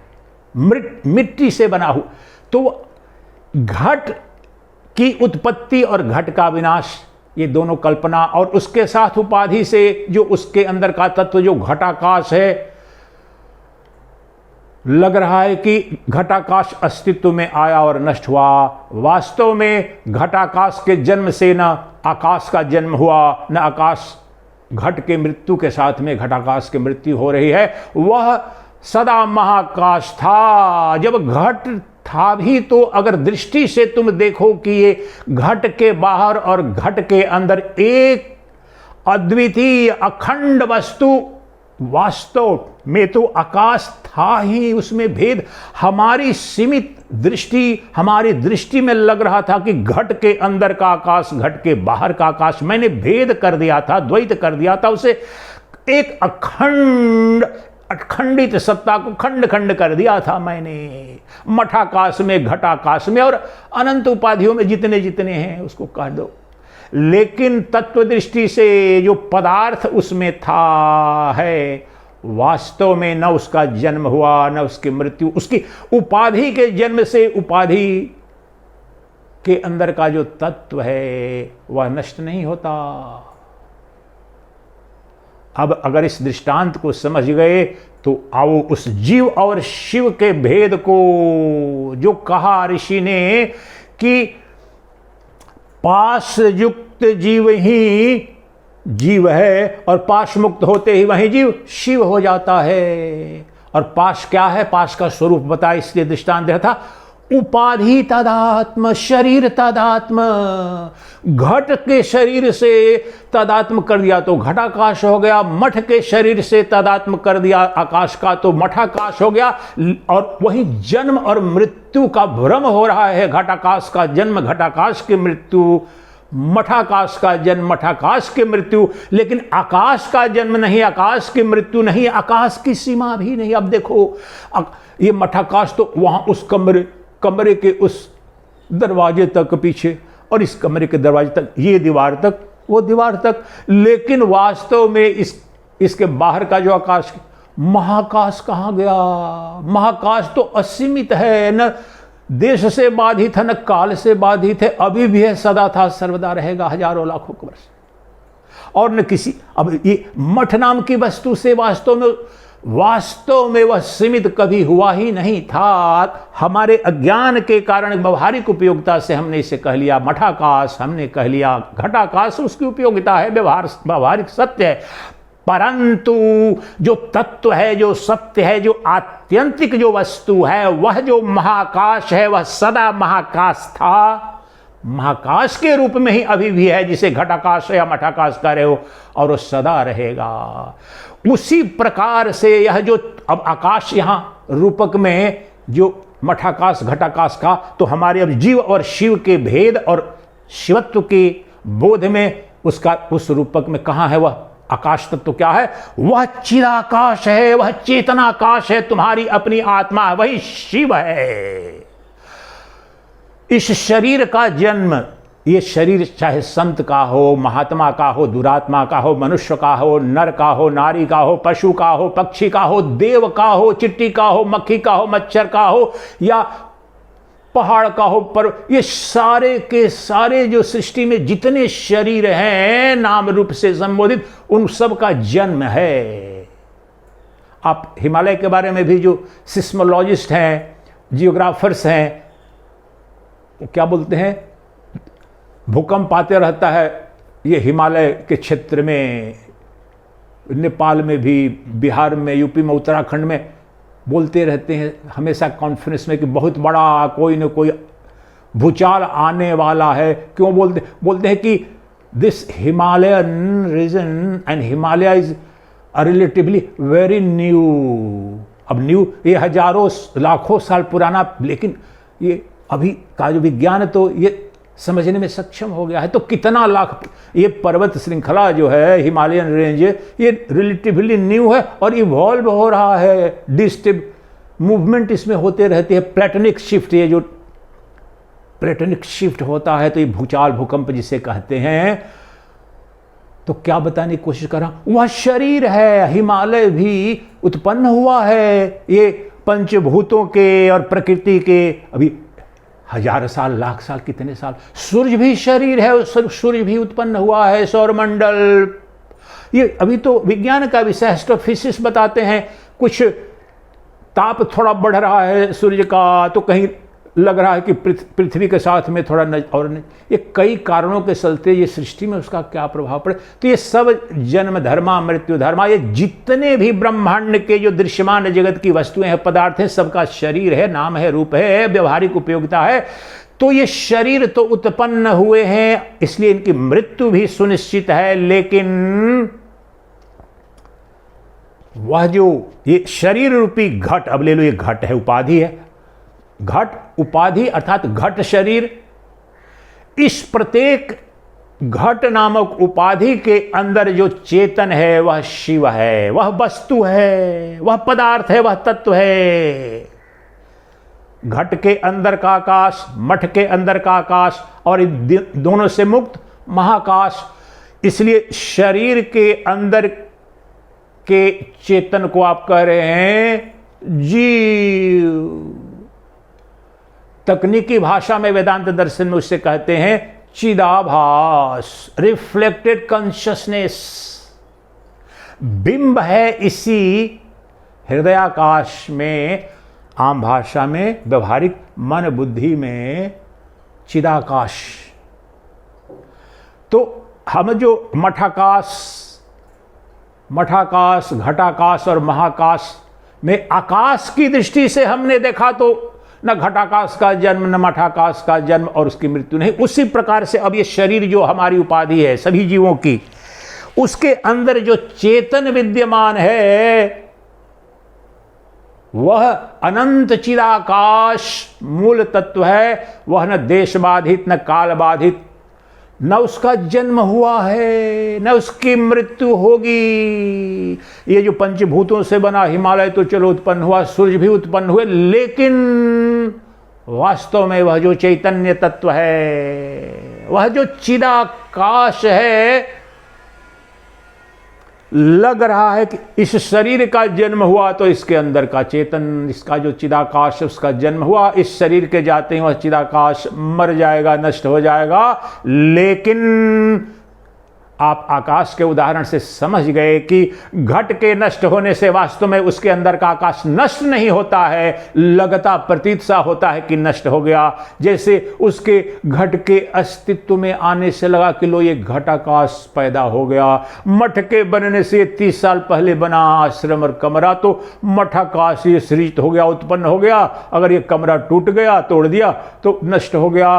मिट्टी से बना हुआ। तो घट की उत्पत्ति और घट का विनाश, ये दोनों कल्पना, और उसके साथ उपाधि से जो उसके अंदर का तत्व जो घटाकाश है, लग रहा है कि घटाकाश अस्तित्व में आया और नष्ट हुआ। वास्तव में घटाकाश के जन्म से न आकाश का जन्म हुआ, न आकाश घट के मृत्यु के साथ में घटाकाश की मृत्यु हो रही है। वह सदा महाकाश था। जब घट था भी, तो अगर दृष्टि से तुम देखो कि ये घट के बाहर और घट के अंदर एक अद्वितीय अखंड वस्तु, वास्तव में तो आकाश था ही, उसमें भेद। हमारी सीमित दृष्टि, हमारी दृष्टि में लग रहा था कि घट के अंदर का आकाश, घट के बाहर का आकाश। मैंने भेद कर दिया था, द्वैत कर दिया था, उसे एक अखंडित सत्ता को खंड खंड कर दिया था मैंने। मठाकाश में, घटाकाश में और अनंत उपाधियों में जितने जितने हैं उसको कह दो। लेकिन तत्व दृष्टि से जो पदार्थ उसमें था है, वास्तव में न उसका जन्म हुआ, न उसकी मृत्यु। उसकी उपाधि के जन्म से उपाधि के अंदर का जो तत्व है वह नष्ट नहीं होता। अब अगर इस दृष्टांत को समझ गए तो आओ उस जीव और शिव के भेद को, जो कहा ऋषि ने कि पाश युक्त जीव ही जीव है, और पाश मुक्त होते ही वही जीव शिव हो जाता है। और पाश क्या है? पाश का स्वरूप बता, इसलिए दृष्टांत दिया था। उपाधि तदात्म, शरीर तदात्म। घट के शरीर से तदात्म कर दिया तो घटाकाश हो गया, मठ के शरीर से तदात्म कर दिया आकाश का तो मठाकाश हो गया। और वही जन्म और मृत्यु का भ्रम हो रहा है। घटाकाश का जन्म, घटाकाश की मृत्यु, मठाकाश का जन्म, मठाकाश की मृत्यु। लेकिन आकाश का जन्म नहीं, आकाश की मृत्यु नहीं, आकाश की सीमा भी नहीं। अब देखो, ये मठाकाश तो वहां उस कमरे के उस दरवाजे तक पीछे, और इस कमरे के दरवाजे तक, ये दीवार तक, वो दीवार तक। लेकिन वास्तव में इसके बाहर का जो आकाश, महाकाश कहाँ गया? महाकाश तो असीमित है, न देश से बाधित है, न काल से बाधित है। अभी भी है, सदा था, सर्वदा रहेगा, हजारों लाखों वर्ष। और न किसी, अब ये मठ नाम की वस्तु से वास्तव में वह सीमित कभी हुआ ही नहीं था। हमारे अज्ञान के कारण व्यवहारिक उपयोगिता से हमने इसे कह लिया मठाकाश, हमने कह लिया घटाकाश। उसकी उपयोगिता है, व्यवहारिक सत्य है। परंतु जो तत्व है, जो सत्य है, जो आत्यंतिक जो वस्तु है, वह जो महाकाश है, वह सदा महाकाश था। महाकाश के रूप में ही अभी भी है, जिसे घटाकाश या मठाकाश कह रहे हो, और वो सदा रहेगा। उसी प्रकार से यह जो अब आकाश यहां रूपक में जो मठाकाश घटाकाश का, तो हमारे अब जीव और शिव के भेद और शिवत्व के बोध में उसका उस रूपक में कहां है वह आकाश तत्व? क्या है? वह चिदाकाश है, वह चेतनाकाश है, तुम्हारी अपनी आत्मा, वही शिव है। इस शरीर का जन्म, ये शरीर चाहे संत का हो, महात्मा का हो, दुरात्मा का हो, मनुष्य का हो, नर का हो, नारी का हो, पशु का हो, पक्षी का हो, देव का हो, चिट्टी का हो, मक्खी का हो, मच्छर का हो, या पहाड़ का हो, पर ये सारे के सारे जो सृष्टि में जितने शरीर हैं नाम रूप से संबोधित, उन सब का जन्म है। आप हिमालय के बारे में भी जो सिस्मोलॉजिस्ट हैं, जियोग्राफर्स हैं, वो क्या बोलते हैं, भूकंप आते रहता है ये हिमालय के क्षेत्र में, नेपाल में भी, बिहार में, यूपी में, उत्तराखंड में, बोलते रहते हैं हमेशा कॉन्फ्रेंस में कि बहुत बड़ा कोई न कोई भूचाल आने वाला है। क्यों बोलते हैं कि this Himalayan region and Himalaya is relatively very new. अब न्यू ये हजारों लाखों साल पुराना, लेकिन ये अभी का जो विज्ञान तो ये समझने में सक्षम हो गया है। तो कितना लाख, ये पर्वत श्रृंखला जो है हिमालयन रेंज, ये रिलेटिवली न्यू है और इवॉल्व हो रहा है। डिस्टिव मूवमेंट इसमें होते रहते हैं, प्लेटोनिक शिफ्ट, ये जो प्लेटोनिक शिफ्ट होता है तो ये भूचाल, भूकंप जिसे कहते हैं। तो क्या बताने की कोशिश कर रहा हूं, वह शरीर है, हिमालय भी उत्पन्न हुआ है ये पंचभूतों के और प्रकृति के, अभी हजार साल, लाख साल, कितने साल। सूर्य भी शरीर है, सूर्य भी उत्पन्न हुआ है, सौरमंडल, ये अभी तो विज्ञान का विषय, एस्ट्रोफिजिक्स बताते हैं। कुछ ताप थोड़ा बढ़ रहा है सूर्य का, तो कहीं लग रहा है कि पृथ्वी के साथ में थोड़ा और नहीं, ये कई कारणों के चलते ये सृष्टि में उसका क्या प्रभाव पड़े। तो ये सब जन्म धर्मा, मृत्यु धर्मा, ये जितने भी ब्रह्मांड के जो दृश्यमान जगत की वस्तुएं हैं, पदार्थ हैं, सबका शरीर है, नाम है, रूप है, व्यवहारिक उपयोगिता है। तो ये शरीर तो उत्पन्न हुए हैं, इसलिए इनकी मृत्यु भी सुनिश्चित है। लेकिन वह जो ये शरीर रूपी घट, अब ले लो, ये घट है, उपाधि है, घट उपाधि अर्थात घट शरीर, इस प्रत्येक घट नामक उपाधि के अंदर जो चेतन है वह शिव है, वह वस्तु है, वह पदार्थ है, वह तत्व है। घट के अंदर का आकाश, मठ के अंदर का आकाश, और इन दोनों से मुक्त महाकाश। इसलिए शरीर के अंदर के चेतन को आप कह रहे हैं जीव। तकनीकी भाषा में, वेदांत दर्शन में उससे कहते हैं चिदाभास, रिफ्लेक्टेड कॉन्शियसनेस। बिंब है इसी हृदयाकाश में, आम भाषा में, व्यवहारिक मन बुद्धि में चिदाकाश। तो हम जो मठाकाश, घटाकाश और महाकाश में आकाश की दृष्टि से हमने देखा तो न घटाकाश का जन्म, न मठाकाश का जन्म और उसकी मृत्यु नहीं। उसी प्रकार से अब ये शरीर जो हमारी उपाधि है सभी जीवों की, उसके अंदर जो चेतन विद्यमान है वह अनंत चिदाकाश मूल तत्व है। वह न देश बाधित, न काल बाधित, न उसका जन्म हुआ है, न उसकी मृत्यु होगी। ये जो पंचभूतों से बना हिमालय तो चलो उत्पन्न हुआ, सूर्य भी उत्पन्न हुए, लेकिन वास्तव में वह जो चैतन्य तत्व है, वह जो चिदाकाश है, लग रहा है कि इस शरीर का जन्म हुआ तो इसके अंदर का चेतन, इसका जो चिदाकाश उसका जन्म हुआ, इस शरीर के जाते ही वह चिदाकाश मर जाएगा, नष्ट हो जाएगा। लेकिन आप आकाश के उदाहरण से समझ गए कि घट के नष्ट होने से वास्तव में उसके अंदर का आकाश नष्ट नहीं होता है, लगता प्रतीत सा होता है कि नष्ट हो गया। जैसे उसके घट के अस्तित्व में आने से लगा कि लो ये घटाकाश पैदा हो गया। मठ के बनने से 30 साल पहले बना आश्रम और कमरा तो मठाकाश ये सृजित हो गया, उत्पन्न हो गया। अगर ये कमरा टूट गया, तोड़ दिया तो नष्ट हो गया।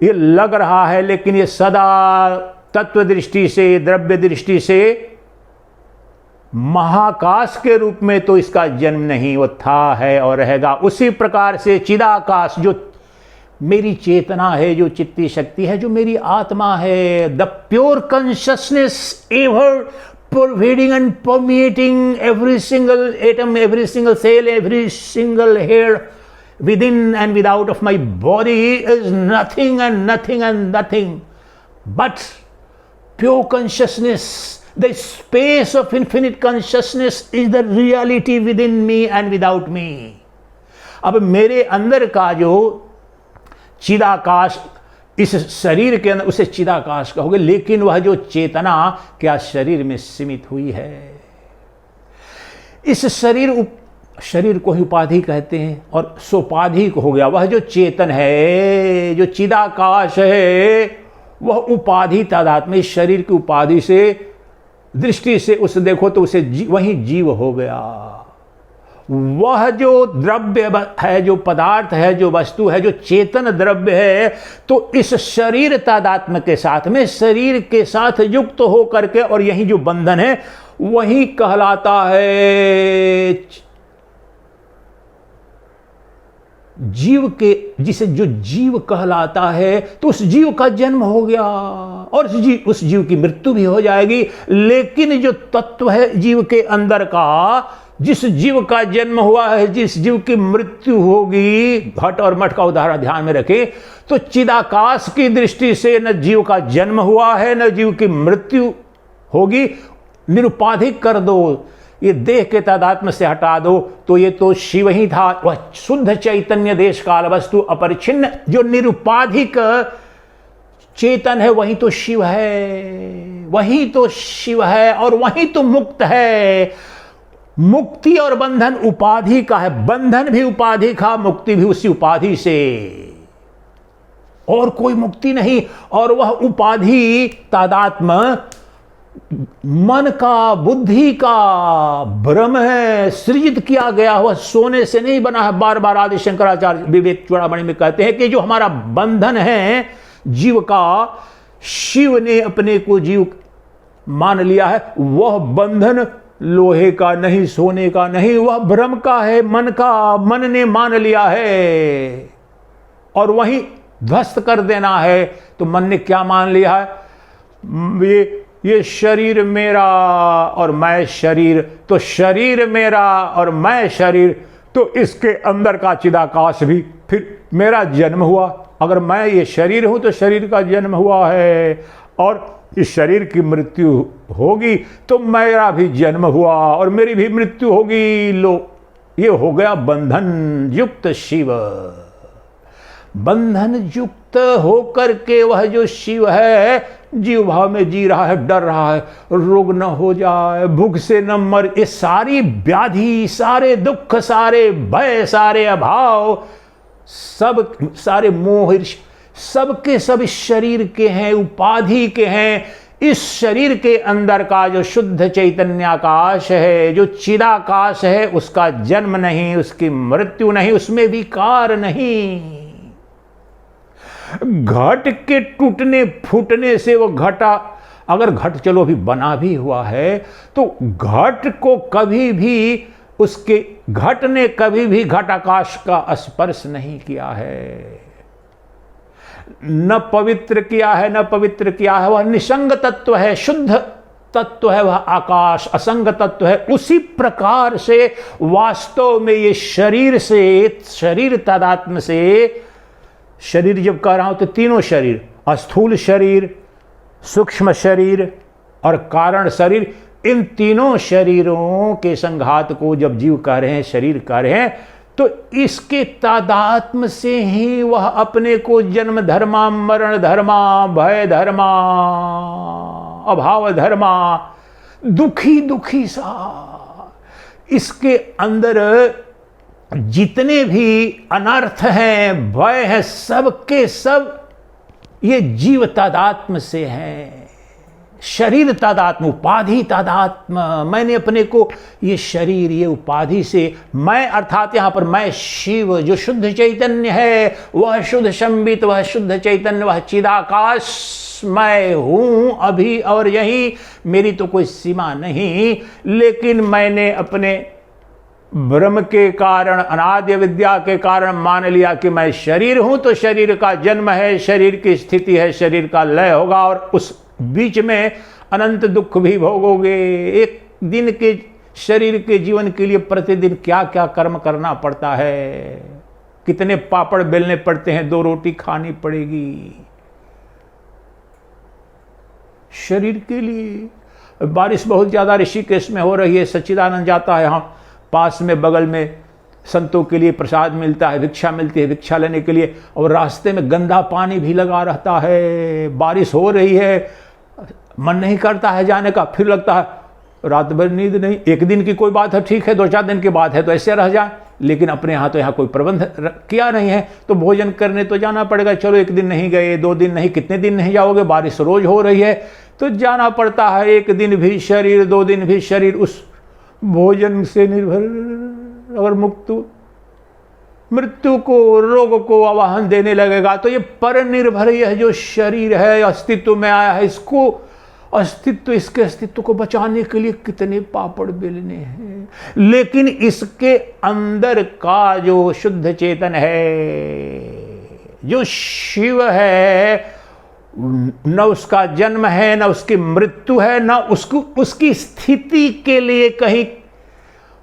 ये लग रहा है, लेकिन ये सदा तत्व दृष्टि से, द्रव्य दृष्टि से महाकाश के रूप में तो इसका जन्म नहीं, वो था, है और रहेगा। उसी प्रकार से चिदाकाश जो मेरी चेतना है, जो चित्ती शक्ति है, जो मेरी आत्मा है, the pure consciousness ever pervading and permeating every single atom, every single cell, every single hair within and without of my body is nothing and nothing and nothing but pure consciousness. The space of infinite consciousness is the reality within me and without me. अब मेरे अंदर का जो चिदाकाश इस शरीर के अंदर, उसे चिदाकाश कहोगे। लेकिन वह जो चेतना क्या शरीर में सीमित हुई है? इस शरीर को ही उपाधि कहते हैं और सोपाधिक हो गया। वह जो चेतन है, जो चिदाकाश है, वह उपाधि तादात्म्य, इस शरीर की उपाधि से दृष्टि से उसे देखो तो उसे वही जीव हो गया। वह जो द्रव्य है, जो पदार्थ है, जो वस्तु है, जो चेतन द्रव्य है, तो इस शरीर तादात्म्य के साथ में, शरीर के साथ युक्त हो करके, और यही जो बंधन है वही कहलाता है जीव के, जिसे जो जीव कहलाता है, तो उस जीव का जन्म हो गया और उस जीव की मृत्यु भी हो जाएगी। लेकिन जो तत्व है जीव के अंदर का, जिस जीव का जन्म हुआ है, जिस जीव की मृत्यु होगी, घट और मठ का उदाहरण ध्यान में रखें, तो चिदाकाश की दृष्टि से न जीव का जन्म हुआ है, न जीव की मृत्यु होगी। निरुपाधिक कर दो, ये देह के तादात्म्य से हटा दो, तो ये तो शिव ही था। वह शुद्ध चैतन्य देश काल वस्तु अपरिच्छिन्न जो निरुपाधिक चेतन है, वही तो शिव है, वही तो शिव है और वही तो मुक्त है। मुक्ति और बंधन उपाधि का है, बंधन भी उपाधि का, मुक्ति भी उसी उपाधि से, और कोई मुक्ति नहीं। और वह उपाधि तादात्म्य मन का, बुद्धि का भ्रम है, सृजित किया गया हुआ, सोने से नहीं बना है। बार बार आदि शंकराचार्य विवेक चूड़ामणि में कहते हैं कि जो हमारा बंधन है जीव का, शिव ने अपने को जीव मान लिया है। वह बंधन लोहे का नहीं, सोने का नहीं, वह भ्रम का है, मन का, मन ने मान लिया है और वही ध्वस्त कर देना है। तो मन ने क्या मान लिया है? ये शरीर मेरा और मैं शरीर, तो शरीर मेरा और मैं शरीर, तो इसके अंदर का चिदाकाश भी फिर मेरा जन्म हुआ। अगर मैं ये शरीर हूं तो शरीर का जन्म हुआ है, और इस शरीर की मृत्यु होगी तो मेरा भी जन्म हुआ और मेरी भी मृत्यु होगी। लो, ये हो गया बंधन युक्त शिव। बंधन युक्त होकर के वह जो शिव है जीव भाव में जी रहा है, डर रहा है रोग न हो जाए, भूख से न मर, ये सारी व्याधि, सारे दुख, सारे भय, सारे अभाव, सब सारे मोह, सबके सब इस शरीर के हैं, उपाधि के हैं। इस शरीर के अंदर का जो शुद्ध चैतन्याकाश है, जो चिदाकाश है, उसका जन्म नहीं, उसकी मृत्यु नहीं, उसमें विकार नहीं। घट के टूटने फूटने से वो घटा, अगर घट चलो अभी बना भी हुआ है, तो घट को कभी भी, उसके घट ने कभी भी घटाकाश का स्पर्श नहीं किया है, न पवित्र किया है, न पवित्र किया है। वह निसंग तत्व है, शुद्ध तत्व है, वह आकाश असंग तत्व है। उसी प्रकार से वास्तव में ये शरीर से, शरीर तादात्म्य से, शरीर जब कह रहा हूं तो तीनों शरीर, स्थूल शरीर, सूक्ष्म शरीर और कारण शरीर, इन तीनों शरीरों के संघात को जब जीव कह रहे हैं, शरीर कह रहे हैं, तो इसके तादात्म्य से ही वह अपने को जन्म धर्मा, मरण धर्मा, भय धर्मा, अभाव धर्मा, दुखी दुखी सा, इसके अंदर जितने भी अनर्थ हैं, भय है, सबके सब ये जीव तादात्म्य से हैं। शरीर तादात्म्य, उपाधि तादात्म्य, मैंने अपने को ये शरीर, ये उपाधि से, मैं अर्थात यहां पर मैं शिव जो शुद्ध चैतन्य है, वह शुद्ध संबित, वह शुद्ध चैतन्य, वह चिदाकाश मैं हूं अभी और यही, मेरी तो कोई सीमा नहीं। लेकिन मैंने अपने भ्रम के कारण, अनाद्य विद्या के कारण मान लिया कि मैं शरीर हूं, तो शरीर का जन्म है, शरीर की स्थिति है, शरीर का लय होगा और उस बीच में अनंत दुख भी भोगोगे। एक दिन के शरीर के जीवन के लिए प्रतिदिन क्या क्या कर्म करना पड़ता है, कितने पापड़ बेलने पड़ते हैं, 2 रोटी खानी पड़ेगी शरीर के लिए। बारिश बहुत ज्यादा ऋषिकेश में हो रही है, सच्चिदानंद जाता है यहाँ पास में, बगल में संतों के लिए प्रसाद मिलता है, भिक्षा मिलती है, भिक्षा लेने के लिए, और रास्ते में गंदा पानी भी लगा रहता है, बारिश हो रही है, मन नहीं करता है जाने का, फिर लगता है रात भर नींद नहीं। एक दिन की कोई बात है, ठीक है, 2-4 दिन की बात है तो ऐसे रह जाए, लेकिन अपने यहाँ तो यहाँ कोई प्रबंध किया नहीं है, तो भोजन करने तो जाना पड़ेगा। चलो 1 दिन नहीं गए, 2 दिन नहीं, कितने दिन नहीं जाओगे, बारिश रोज हो रही है तो जाना पड़ता है। 1 दिन भी शरीर, 2 दिन भी शरीर उस भोजन से निर्भर, अगर मृत्यु को, रोग को आवाहन देने लगेगा तो ये पर निर्भर, यह जो शरीर है अस्तित्व में आया है, इसको अस्तित्व, इसके अस्तित्व को बचाने के लिए कितने पापड़ बेलने हैं। लेकिन इसके अंदर का जो शुद्ध चेतन है, जो शिव है, न उसका जन्म है, न उसकी मृत्यु है, न उसकी स्थिति के लिए कहीं,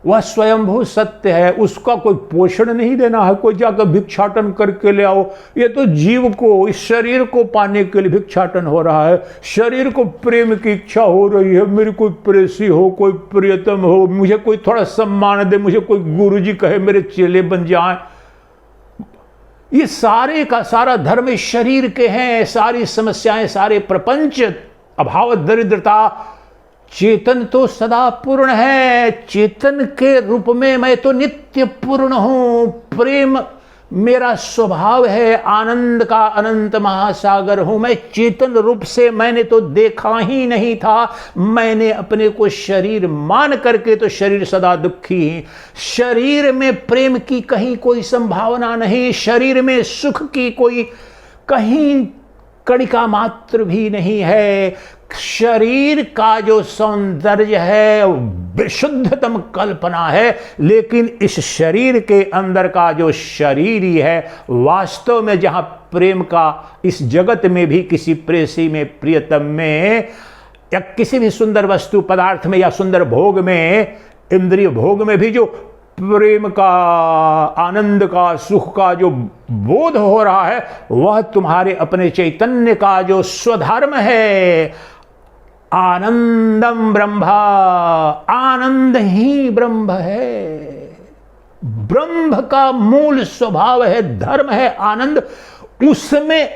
वह स्वयंभू सत्य है। उसका कोई पोषण नहीं देना है, कोई जाकर भिक्षाटन करके ले आओ। ये तो जीव को, इस शरीर को पाने के लिए भिक्षाटन हो रहा है। शरीर को प्रेम की इच्छा हो रही है, मेरी कोई प्रेसी हो, कोई प्रियतम हो, मुझे कोई थोड़ा सम्मान दे, मुझे कोई गुरुजी कहे, मेरे चेले बन जाएं। ये सारे का सारा धर्म इस शरीर के हैं, सारी समस्याएं, सारे प्रपंच, अभाव, दरिद्रता। चेतन तो सदा पूर्ण है, चेतन के रूप में मैं तो नित्य पूर्ण हूं। प्रेम मेरा स्वभाव है, आनंद का अनंत महासागर हूं मैं। चेतन रूप से मैंने तो देखा ही नहीं था, मैंने अपने को शरीर मान करके तो शरीर सदा दुखी ही। शरीर में प्रेम की कहीं कोई संभावना नहीं, शरीर में सुख की कोई कहीं कणिका मात्र भी नहीं है। शरीर का जो सौंदर्य है विशुद्धतम कल्पना है, लेकिन इस शरीर के अंदर का जो शरीर ही है वास्तव में, जहां प्रेम का इस जगत में भी किसी प्रेसी में, प्रियतम में, या किसी भी सुंदर वस्तु पदार्थ में या सुंदर भोग में, इंद्रिय भोग में भी जो प्रेम का, आनंद का, सुख का जो बोध हो रहा है, वह तुम्हारे अपने चैतन्य का जो स्वधर्म है। आनंदम ब्रह्मा, आनंद ही ब्रह्म है। ब्रह्म का मूल स्वभाव है, धर्म है आनंद। उसमें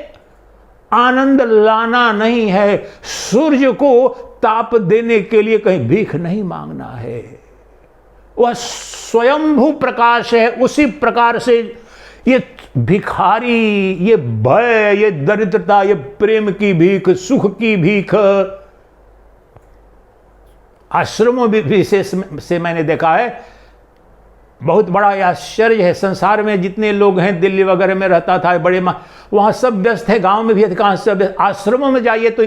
आनंद लाना नहीं है, सूर्य को ताप देने के लिए कहीं भीख नहीं मांगना है, वह स्वयंभू प्रकाश है। उसी प्रकार से ये भिखारी, ये भय, ये दरिद्रता, ये प्रेम की भीख, सुख की भीख, आश्रमों विशेष से मैंने देखा है। बहुत बड़ा आश्चर्य है, संसार में जितने लोग हैं, दिल्ली वगैरह में रहता था बड़े, वहां सब व्यस्त है, गांव में भी अधिकांश सब व्यस्त। आश्रमों में जाइए तो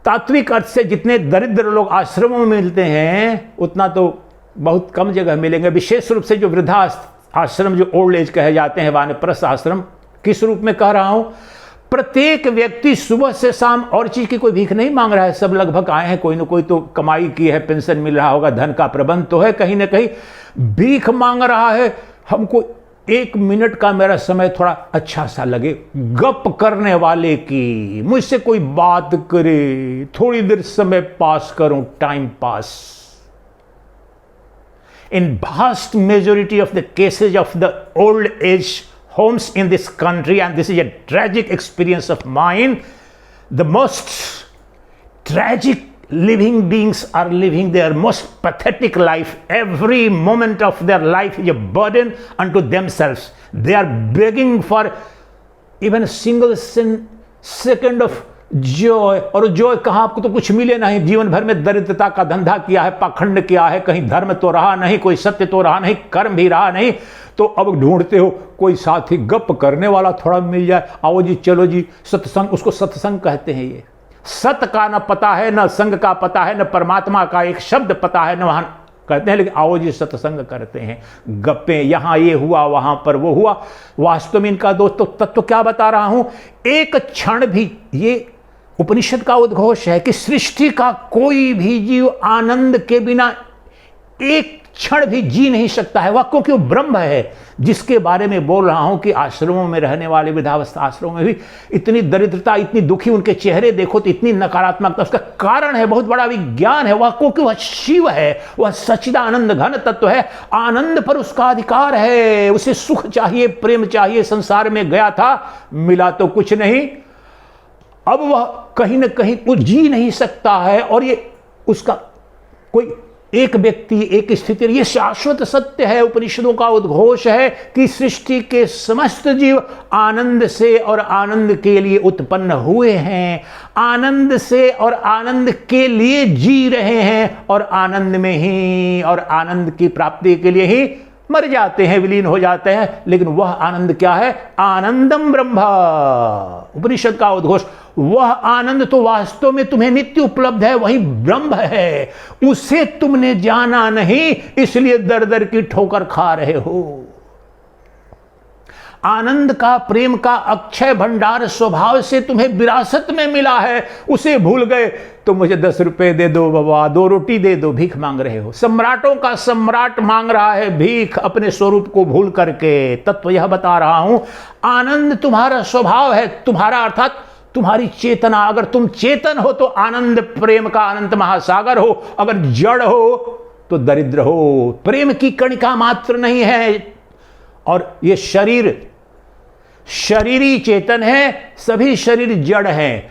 तात्विक अर्थ से जितने दरिद्र लोग आश्रमों में मिलते हैं उतना तो बहुत कम जगह मिलेंगे। विशेष रूप से जो वृद्धा आश्रम, जो ओल्ड एज कहे जाते हैं, वानप्रस्थ आश्रम, किस रूप में कह रहा हूं, प्रत्येक व्यक्ति सुबह से शाम और चीज की कोई भीख नहीं मांग रहा है। सब लगभग आए हैं, कोई ना कोई तो कमाई की है, पेंशन मिल रहा होगा, धन का प्रबंध तो है, कहीं ना कहीं भीख मांग रहा है। हमको 1 मिनट का मेरा समय थोड़ा अच्छा सा लगे, गप करने वाले की, मुझसे कोई बात करे, थोड़ी देर समय पास करूं, time pass. In vast majority of the cases of the old age homes in this country, and this is a tragic experience of mine, the most tragic living beings are living their most pathetic life. Every moment of their life is a burden unto themselves. They are begging for even a single second of Joy, और Joy कहाँ, आपको तो कुछ मिले नहीं। जीवन भर में दरिद्रता का धंधा किया है, पाखंड किया है, कहीं धर्म तो रहा नहीं, कोई सत्य तो रहा नहीं, कर्म भी रहा नहीं, तो अब ढूंढते हो कोई साथी गप करने वाला थोड़ा मिल जाए। आओ जी, चलो जी, सत्संग, उसको सत्संग कहते हैं। ये सत्य का न पता है, न संग का पता है, न परमात्मा का एक शब्द पता है, न वहां कहते हैं, लेकिन आओ जी सत्संग करते हैं, गप्पे, यहां ये हुआ, वहां पर वो हुआ। वास्तव में इनका दोस्तों तत्व क्या बता रहा हूं, एक क्षण भी, ये उपनिषद का उद्घोष है कि सृष्टि का कोई भी जीव आनंद के बिना एक क्षण भी जी नहीं सकता है वह, क्योंकि वो ब्रह्म है। जिसके बारे में बोल रहा हूं कि आश्रमों में रहने वाले, वृद्धावस्था आश्रमों में भी इतनी दरिद्रता, इतनी दुखी उनके चेहरे देखो तो इतनी नकारात्मकता, उसका कारण है बहुत बड़ा विज्ञान है वह, क्योंकि वह शिव है, वह सच्चिदानंद घन तत्व है। आनंद पर उसका अधिकार है, उसे सुख चाहिए, प्रेम चाहिए। संसार में गया था, मिला तो कुछ नहीं, अब वह कहीं ना कहीं वो जी नहीं सकता है। और ये उसका कोई एक व्यक्ति, एक स्थिति, ये शाश्वत सत्य है, उपनिषदों का उद्घोष है कि सृष्टि के समस्त जीव आनंद से और आनंद के लिए उत्पन्न हुए हैं, आनंद से और आनंद के लिए जी रहे हैं, और आनंद में ही और आनंद की प्राप्ति के लिए ही मर जाते हैं, विलीन हो जाते हैं। लेकिन वह आनंद क्या है? आनंदम ब्रह्म, उपनिषद का उद्घोष। वह आनंद तो वास्तव में तुम्हें नित्य उपलब्ध है, वही ब्रह्म है, उसे तुमने जाना नहीं, इसलिए दर दर की ठोकर खा रहे हो। आनंद का, प्रेम का अक्षय भंडार स्वभाव से तुम्हें विरासत में मिला है, उसे भूल गए तो मुझे 10 रुपए दे दो बाबा, 2 रोटी दे दो, भीख मांग रहे हो। सम्राटों का सम्राट मांग रहा है भीख, अपने स्वरूप को भूल करके। तत्व यह बता रहा हूं, आनंद तुम्हारा स्वभाव है, तुम्हारा अर्थात तुम्हारी चेतना। अगर तुम चेतन हो तो आनंद प्रेम का अनंत महासागर हो, अगर जड़ हो तो दरिद्र हो, प्रेम की कणिका मात्र नहीं है। और ये शरीरी चेतन है, सभी शरीर जड़ हैं।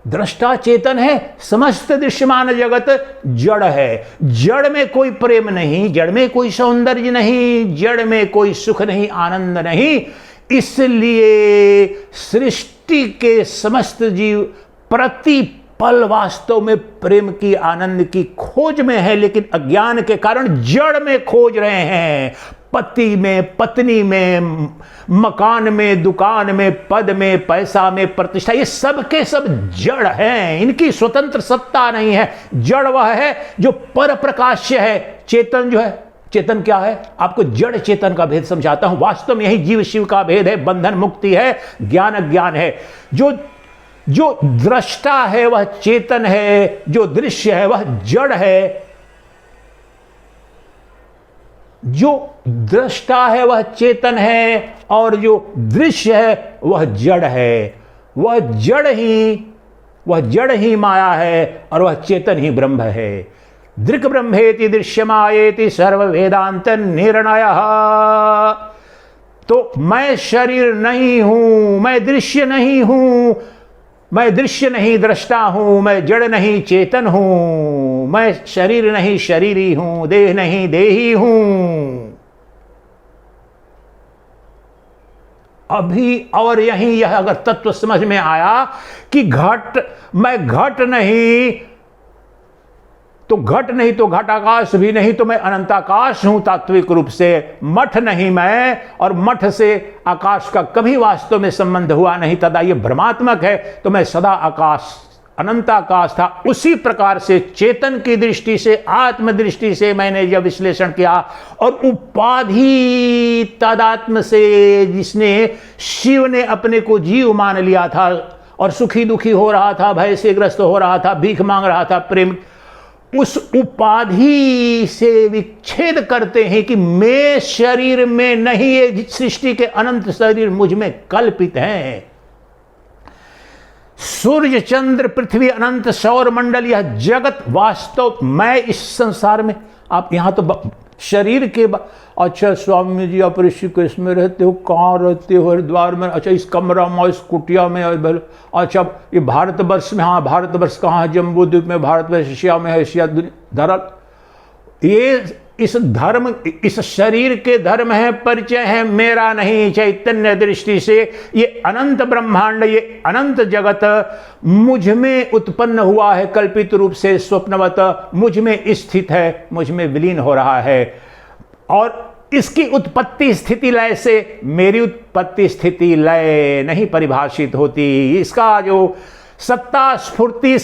दृष्टा चेतन है, समस्त दृश्यमान जगत जड़ है। जड़ में कोई प्रेम नहीं, जड़ में कोई सौंदर्य नहीं, जड़ में कोई सुख नहीं, आनंद नहीं। इसलिए सृष्टि के समस्त जीव प्रति पल वास्तव में प्रेम की, आनंद की खोज में है, लेकिन अज्ञान के कारण जड़ में खोज रहे हैं। पति में, पत्नी में, मकान में, दुकान में, पद में, पैसा में, प्रतिष्ठा, ये सब के सब जड़ हैं, इनकी स्वतंत्र सत्ता नहीं है। जड़ वह है जो पर प्रकाश्य है। चेतन जो है, चेतन क्या है? आपको जड़ चेतन का भेद समझाता हूं। वास्तव में यही जीव शिव का भेद है, बंधन मुक्ति है, ज्ञान अज्ञान है। जो दृष्टा है वह चेतन है, जो दृश्य है वह जड़ है। जो दृष्टा है वह चेतन है, और जो दृश्य है वह जड़ है। वह जड़ ही माया है, और वह चेतन ही ब्रह्म है। दृक् ब्रह्मेति दृश्यमायेति सर्व वेदांत निर्णय। तो मैं शरीर नहीं हूं, मैं दृश्य नहीं हूं, मैं दृश्य नहीं दृष्टा हूं, मैं जड़ नहीं चेतन हूं, मैं शरीर नहीं शरीरी हूं, देह नहीं देही हूं। अभी और यहीं यह अगर तत्व समझ में आया कि मैं घट नहीं तो घटाकाश भी नहीं, तो मैं अनंताकाश हूं तात्विक रूप से। मठ नहीं मैं, और मठ से आकाश का कभी वास्तव में संबंध हुआ नहीं, तदा ये भ्रमात्मक है। तो मैं सदा आकाश, अनंताकाश था। उसी प्रकार से चेतन की दृष्टि से, आत्म दृष्टि से मैंने जब विश्लेषण किया, और उपाधि तदात्म से, जिसने शिव ने अपने को जीव मान लिया था और सुखी दुखी हो रहा था, भय से ग्रस्त हो रहा था, भीख मांग रहा था, प्रेम, उस उपाधि से विच्छेद करते हैं कि मैं शरीर में नहीं, ये सृष्टि के अनंत शरीर मुझ में कल्पित हैं। सूर्य, चंद्र, पृथ्वी, अनंत सौर मंडल, यह जगत वास्तव मैं इस संसार में। आप यहां तो शरीर के अच्छा स्वामी जी आप ऋषिकेश में रहते हो, कहाँ रहते हो? हरिद्वार में। अच्छा इस कमरा में, इस कुटिया में। अच्छा ये भारतवर्ष में, हाँ भारतवर्ष कहाँ है? जम्बू द्वीप में, भारतवर्ष एशिया में है, एशिया धरल। ये इस धर्म, इस शरीर के धर्म है, परिचय है, मेरा नहीं। चैतन्य दृष्टि से ये अनंत ब्रह्मांड, ये अनंत जगत मुझ में उत्पन्न हुआ है, कल्पित रूप से स्वप्नवत मुझ में स्थित है, मुझ में विलीन हो रहा है। और इसकी उत्पत्ति स्थिति लय से मेरी उत्पत्ति स्थिति लय नहीं परिभाषित होती। इसका जो सत्ता स्फूर्ति,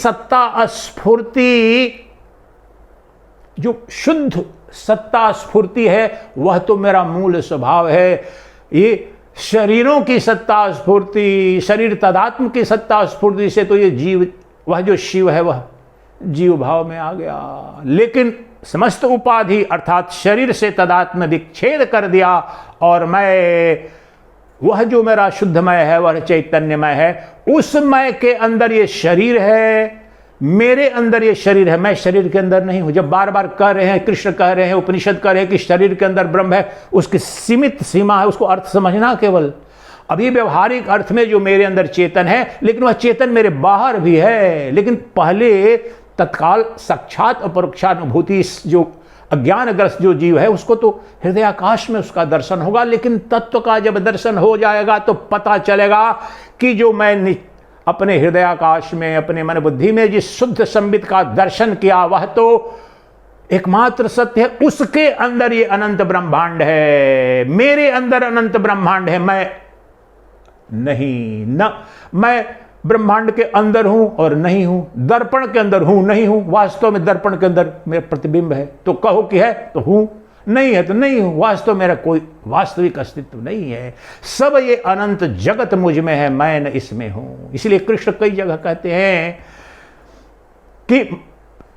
जो शुद्ध सत्ता स्फूर्ति है, वह तो मेरा मूल स्वभाव है। ये शरीरों की सत्ता स्फूर्ति, शरीर तदात्म की सत्ता स्फूर्ति से तो ये जीव, वह जो शिव है वह जीव भाव में आ गया। लेकिन समस्त उपाधि अर्थात शरीर से तदात्म विच्छेद कर दिया और मैं, वह जो मेरा शुद्धमय है, वह चैतन्यमय है, उस मय के अंदर ये शरीर है, मेरे अंदर ये शरीर है, मैं शरीर के अंदर नहीं हूं। जब बार बार कह रहे हैं, कृष्ण कह रहे हैं, उपनिषद कह रहे हैं कि शरीर के अंदर ब्रह्म है, उसकी सीमित सीमा है, उसको अर्थ समझना केवल। अभी व्यवहारिक अर्थ में जो मेरे अंदर चेतन है, लेकिन वह चेतन मेरे बाहर भी है। लेकिन पहले तत्काल साक्षात अपरोक्षानुभूति, जो अज्ञानग्रस्त जो जीव है उसको तो हृदयाकाश में उसका दर्शन होगा, लेकिन तत्व का जब दर्शन हो जाएगा तो पता चलेगा कि जो मैं अपने हृदयाकाश में, अपने मन बुद्धि में जिस शुद्ध संबित का दर्शन किया, वह तो एकमात्र सत्य है। उसके अंदर ये अनंत ब्रह्मांड है, मेरे अंदर अनंत ब्रह्मांड है। मैं नहीं, न मैं ब्रह्मांड के अंदर हूं और नहीं हूं, दर्पण के अंदर हूं नहीं हूं। वास्तव में दर्पण के अंदर मेरा प्रतिबिंब है तो कहो कि है तो हूं, नहीं है तो नहीं हूं। वास्तव मेरा कोई वास्तविक अस्तित्व नहीं है। सब ये अनंत जगत मुझ में है, मैं न इसमें हूं। इसलिए कृष्ण कई जगह कहते हैं कि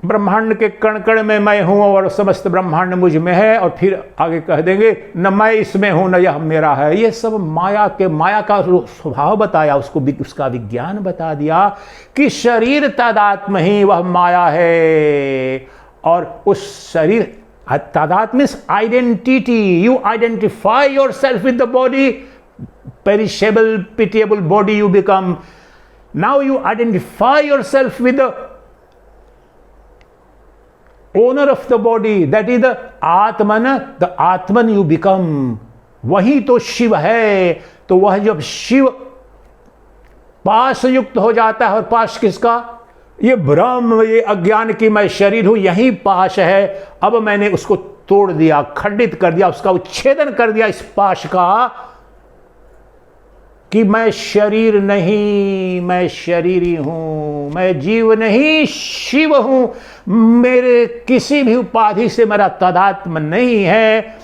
ब्रह्मांड के कण कण में मैं हूं और समस्त ब्रह्मांड मुझ में है, और फिर आगे कह देंगे न मैं इसमें हूं न यह मेरा है। ये सब माया का स्वभाव बताया, उसका विज्ञान बता दिया कि शरीर तदात्म ही वह माया है। और उस शरीर तदात्म means identity, you identify yourself with the body, perishable pitiable body you become. Now you identify yourself with the owner of the body, that is the Atman, the Atman you become। वही तो शिव है। तो वह जब शिव पाश युक्त हो जाता है, और पाश किसका? ये ब्रह्म, ये अज्ञान की मैं शरीर हूं, यही पाश है। अब मैंने उसको तोड़ दिया, खंडित कर दिया, उसका उच्छेदन कर दिया इस पाश का, कि मैं शरीर नहीं, मैं शरीरी हूं, मैं जीव नहीं शिव हूं। मेरे किसी भी उपाधि से मेरा तादात्म्य नहीं है।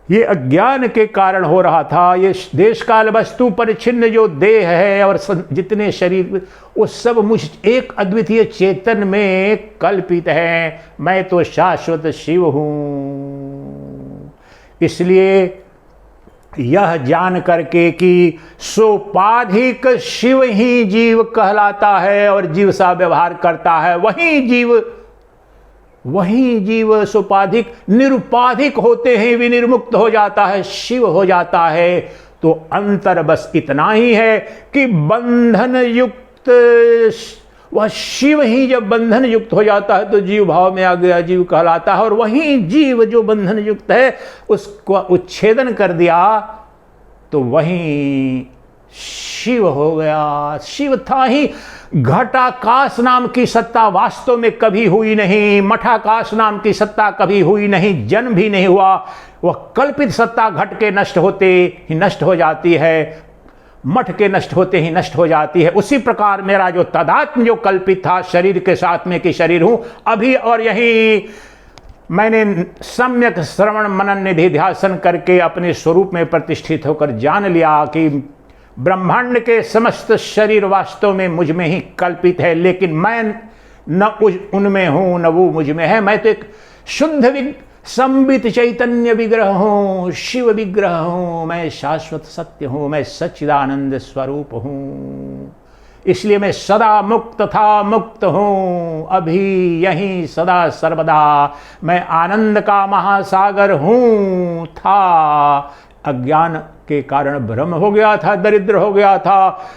ये अज्ञान के कारण हो रहा था। ये देश काल वस्तु परिच्छिन्न जो देह है और जितने शरीर, वो सब मुझ एक अद्वितीय चेतन में कल्पित है। मैं तो शाश्वत शिव हूं। इसलिए यह जान करके कि सोपाधिक शिव ही जीव कहलाता है और जीव सा व्यवहार करता है, वही जीव सोपाधिक निरुपाधिक होते ही विनिर्मुक्त हो जाता है, शिव हो जाता है। तो अंतर बस इतना ही है कि बंधन युक्त वह शिव ही जब बंधन युक्त हो जाता है तो जीव भाव में आ गया, जीव कहलाता है। और वही जीव जो बंधन युक्त है उसको उच्छेदन कर दिया तो वही शिव हो गया। शिव था ही। घटाकाश नाम की सत्ता वास्तव में कभी हुई नहीं, मठाकाश नाम की सत्ता कभी हुई नहीं, जन्म भी नहीं हुआ। वह कल्पित सत्ता घट के नष्ट होते ही नष्ट हो जाती है, मठ के नष्ट होते ही नष्ट हो जाती है। उसी प्रकार मेरा जो तदात्म जो कल्पित था शरीर के साथ में कि शरीर हूं अभी और यही, मैंने सम्यक श्रवण मनन निधि ध्यान करके अपने स्वरूप में प्रतिष्ठित होकर जान लिया कि ब्रह्मांड के समस्त शरीर वास्तव में मुझ में ही कल्पित है, लेकिन मैं न उनमें हूं न वो मुझ में है। मैं तो एक शुद्ध संबित चैतन्य विग्रह हूं, शिव विग्रह हूं, मैं शाश्वत सत्य हूं, मैं सच्चिदानंद स्वरूप हूं। इसलिए मैं सदा मुक्त था, मुक्त हूं अभी यहीं सदा सर्वदा। मैं आनंद का महासागर हूं। था अज्ञान के कारण भ्रम हो गया था, दरिद्र हो गया था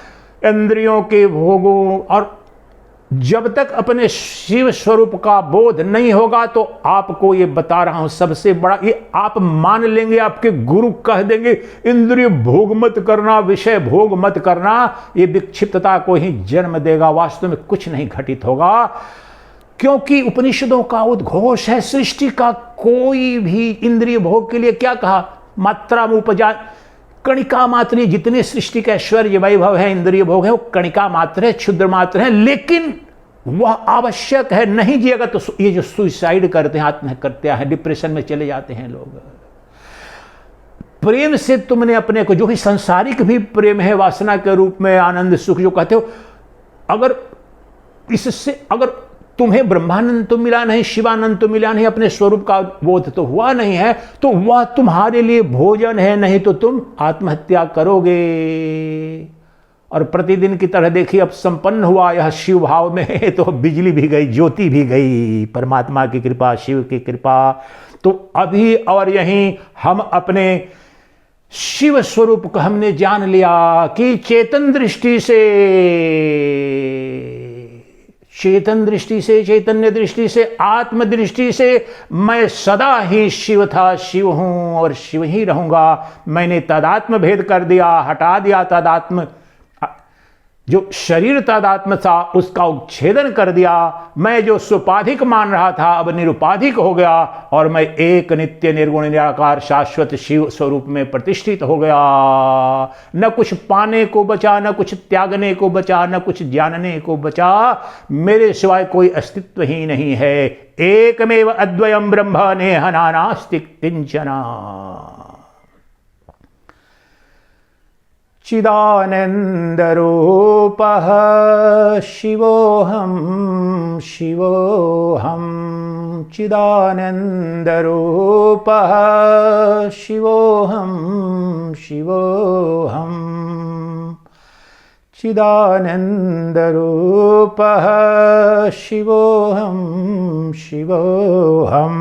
इंद्रियों के भोगों। और जब तक अपने शिव स्वरूप का बोध नहीं होगा तो आपको ये बता रहा हूं सबसे बड़ा, ये आप मान लेंगे, आपके गुरु कह देंगे इंद्रिय भोग मत करना, विषय भोग मत करना, ये विक्षिप्तता को ही जन्म देगा। वास्तव में कुछ नहीं घटित होगा, क्योंकि उपनिषदों का उद्घोष है। सृष्टि का कोई भी इंद्रिय भोग के लिए क्या कहा? मात्रा में उपजा, कणिका मात्र। जितने सृष्टि के ऐश्वर्य वैभव है, इंद्रिय भोग है, वो कणिका मात्र है, क्षुद्र मात्र है, लेकिन वह आवश्यक है। नहीं जिएगा तो ये जो सुसाइड करते हैं, आत्महत्या करते हैं, डिप्रेशन में चले जाते हैं लोग। प्रेम से तुमने अपने को, जो भी संसारिक भी प्रेम है वासना के रूप में, आनंद सुख जो कहते हो, अगर इससे अगर तुम्हें ब्रह्मानंद तो मिला नहीं, शिवानंद तो मिला नहीं, अपने स्वरूप का बोध तो हुआ नहीं है, तो वह तुम्हारे लिए भोजन है, नहीं तो तुम आत्महत्या करोगे। और प्रतिदिन की तरह देखिए अब संपन्न हुआ यह शिव भाव में, तो बिजली भी गई, ज्योति भी गई, परमात्मा की कृपा, शिव की कृपा। तो अभी और यहीं हम अपने शिव स्वरूप को हमने जान लिया कि चेतन दृष्टि से, चेतन दृष्टि से, चैतन्य दृष्टि से, आत्म दृष्टि से मैं सदा ही शिव था, शिव हूं और शिव ही रहूंगा। मैंने तदात्म भेद कर दिया, हटा दिया तदात्म, जो शरीर तदात्म था उसका उच्छेदन कर दिया। मैं जो सुपाधिक मान रहा था अब निरुपाधिक हो गया और मैं एक नित्य निर्गुण निराकार शाश्वत शिव स्वरूप में प्रतिष्ठित हो गया। न कुछ पाने को बचा, न कुछ त्यागने को बचा, न कुछ जानने को बचा, मेरे सिवाय कोई अस्तित्व ही नहीं है। एकमेव अद्वयम ब्रह्म नेह नानास्ति किंचना। चिदानन्दरूपः शिवोऽहं शिवोऽहं, चिदानन्दरूपः शिवोऽहं शिवोऽहं, चिदानन्दरूपः शिवोऽहं शिवोऽहम्।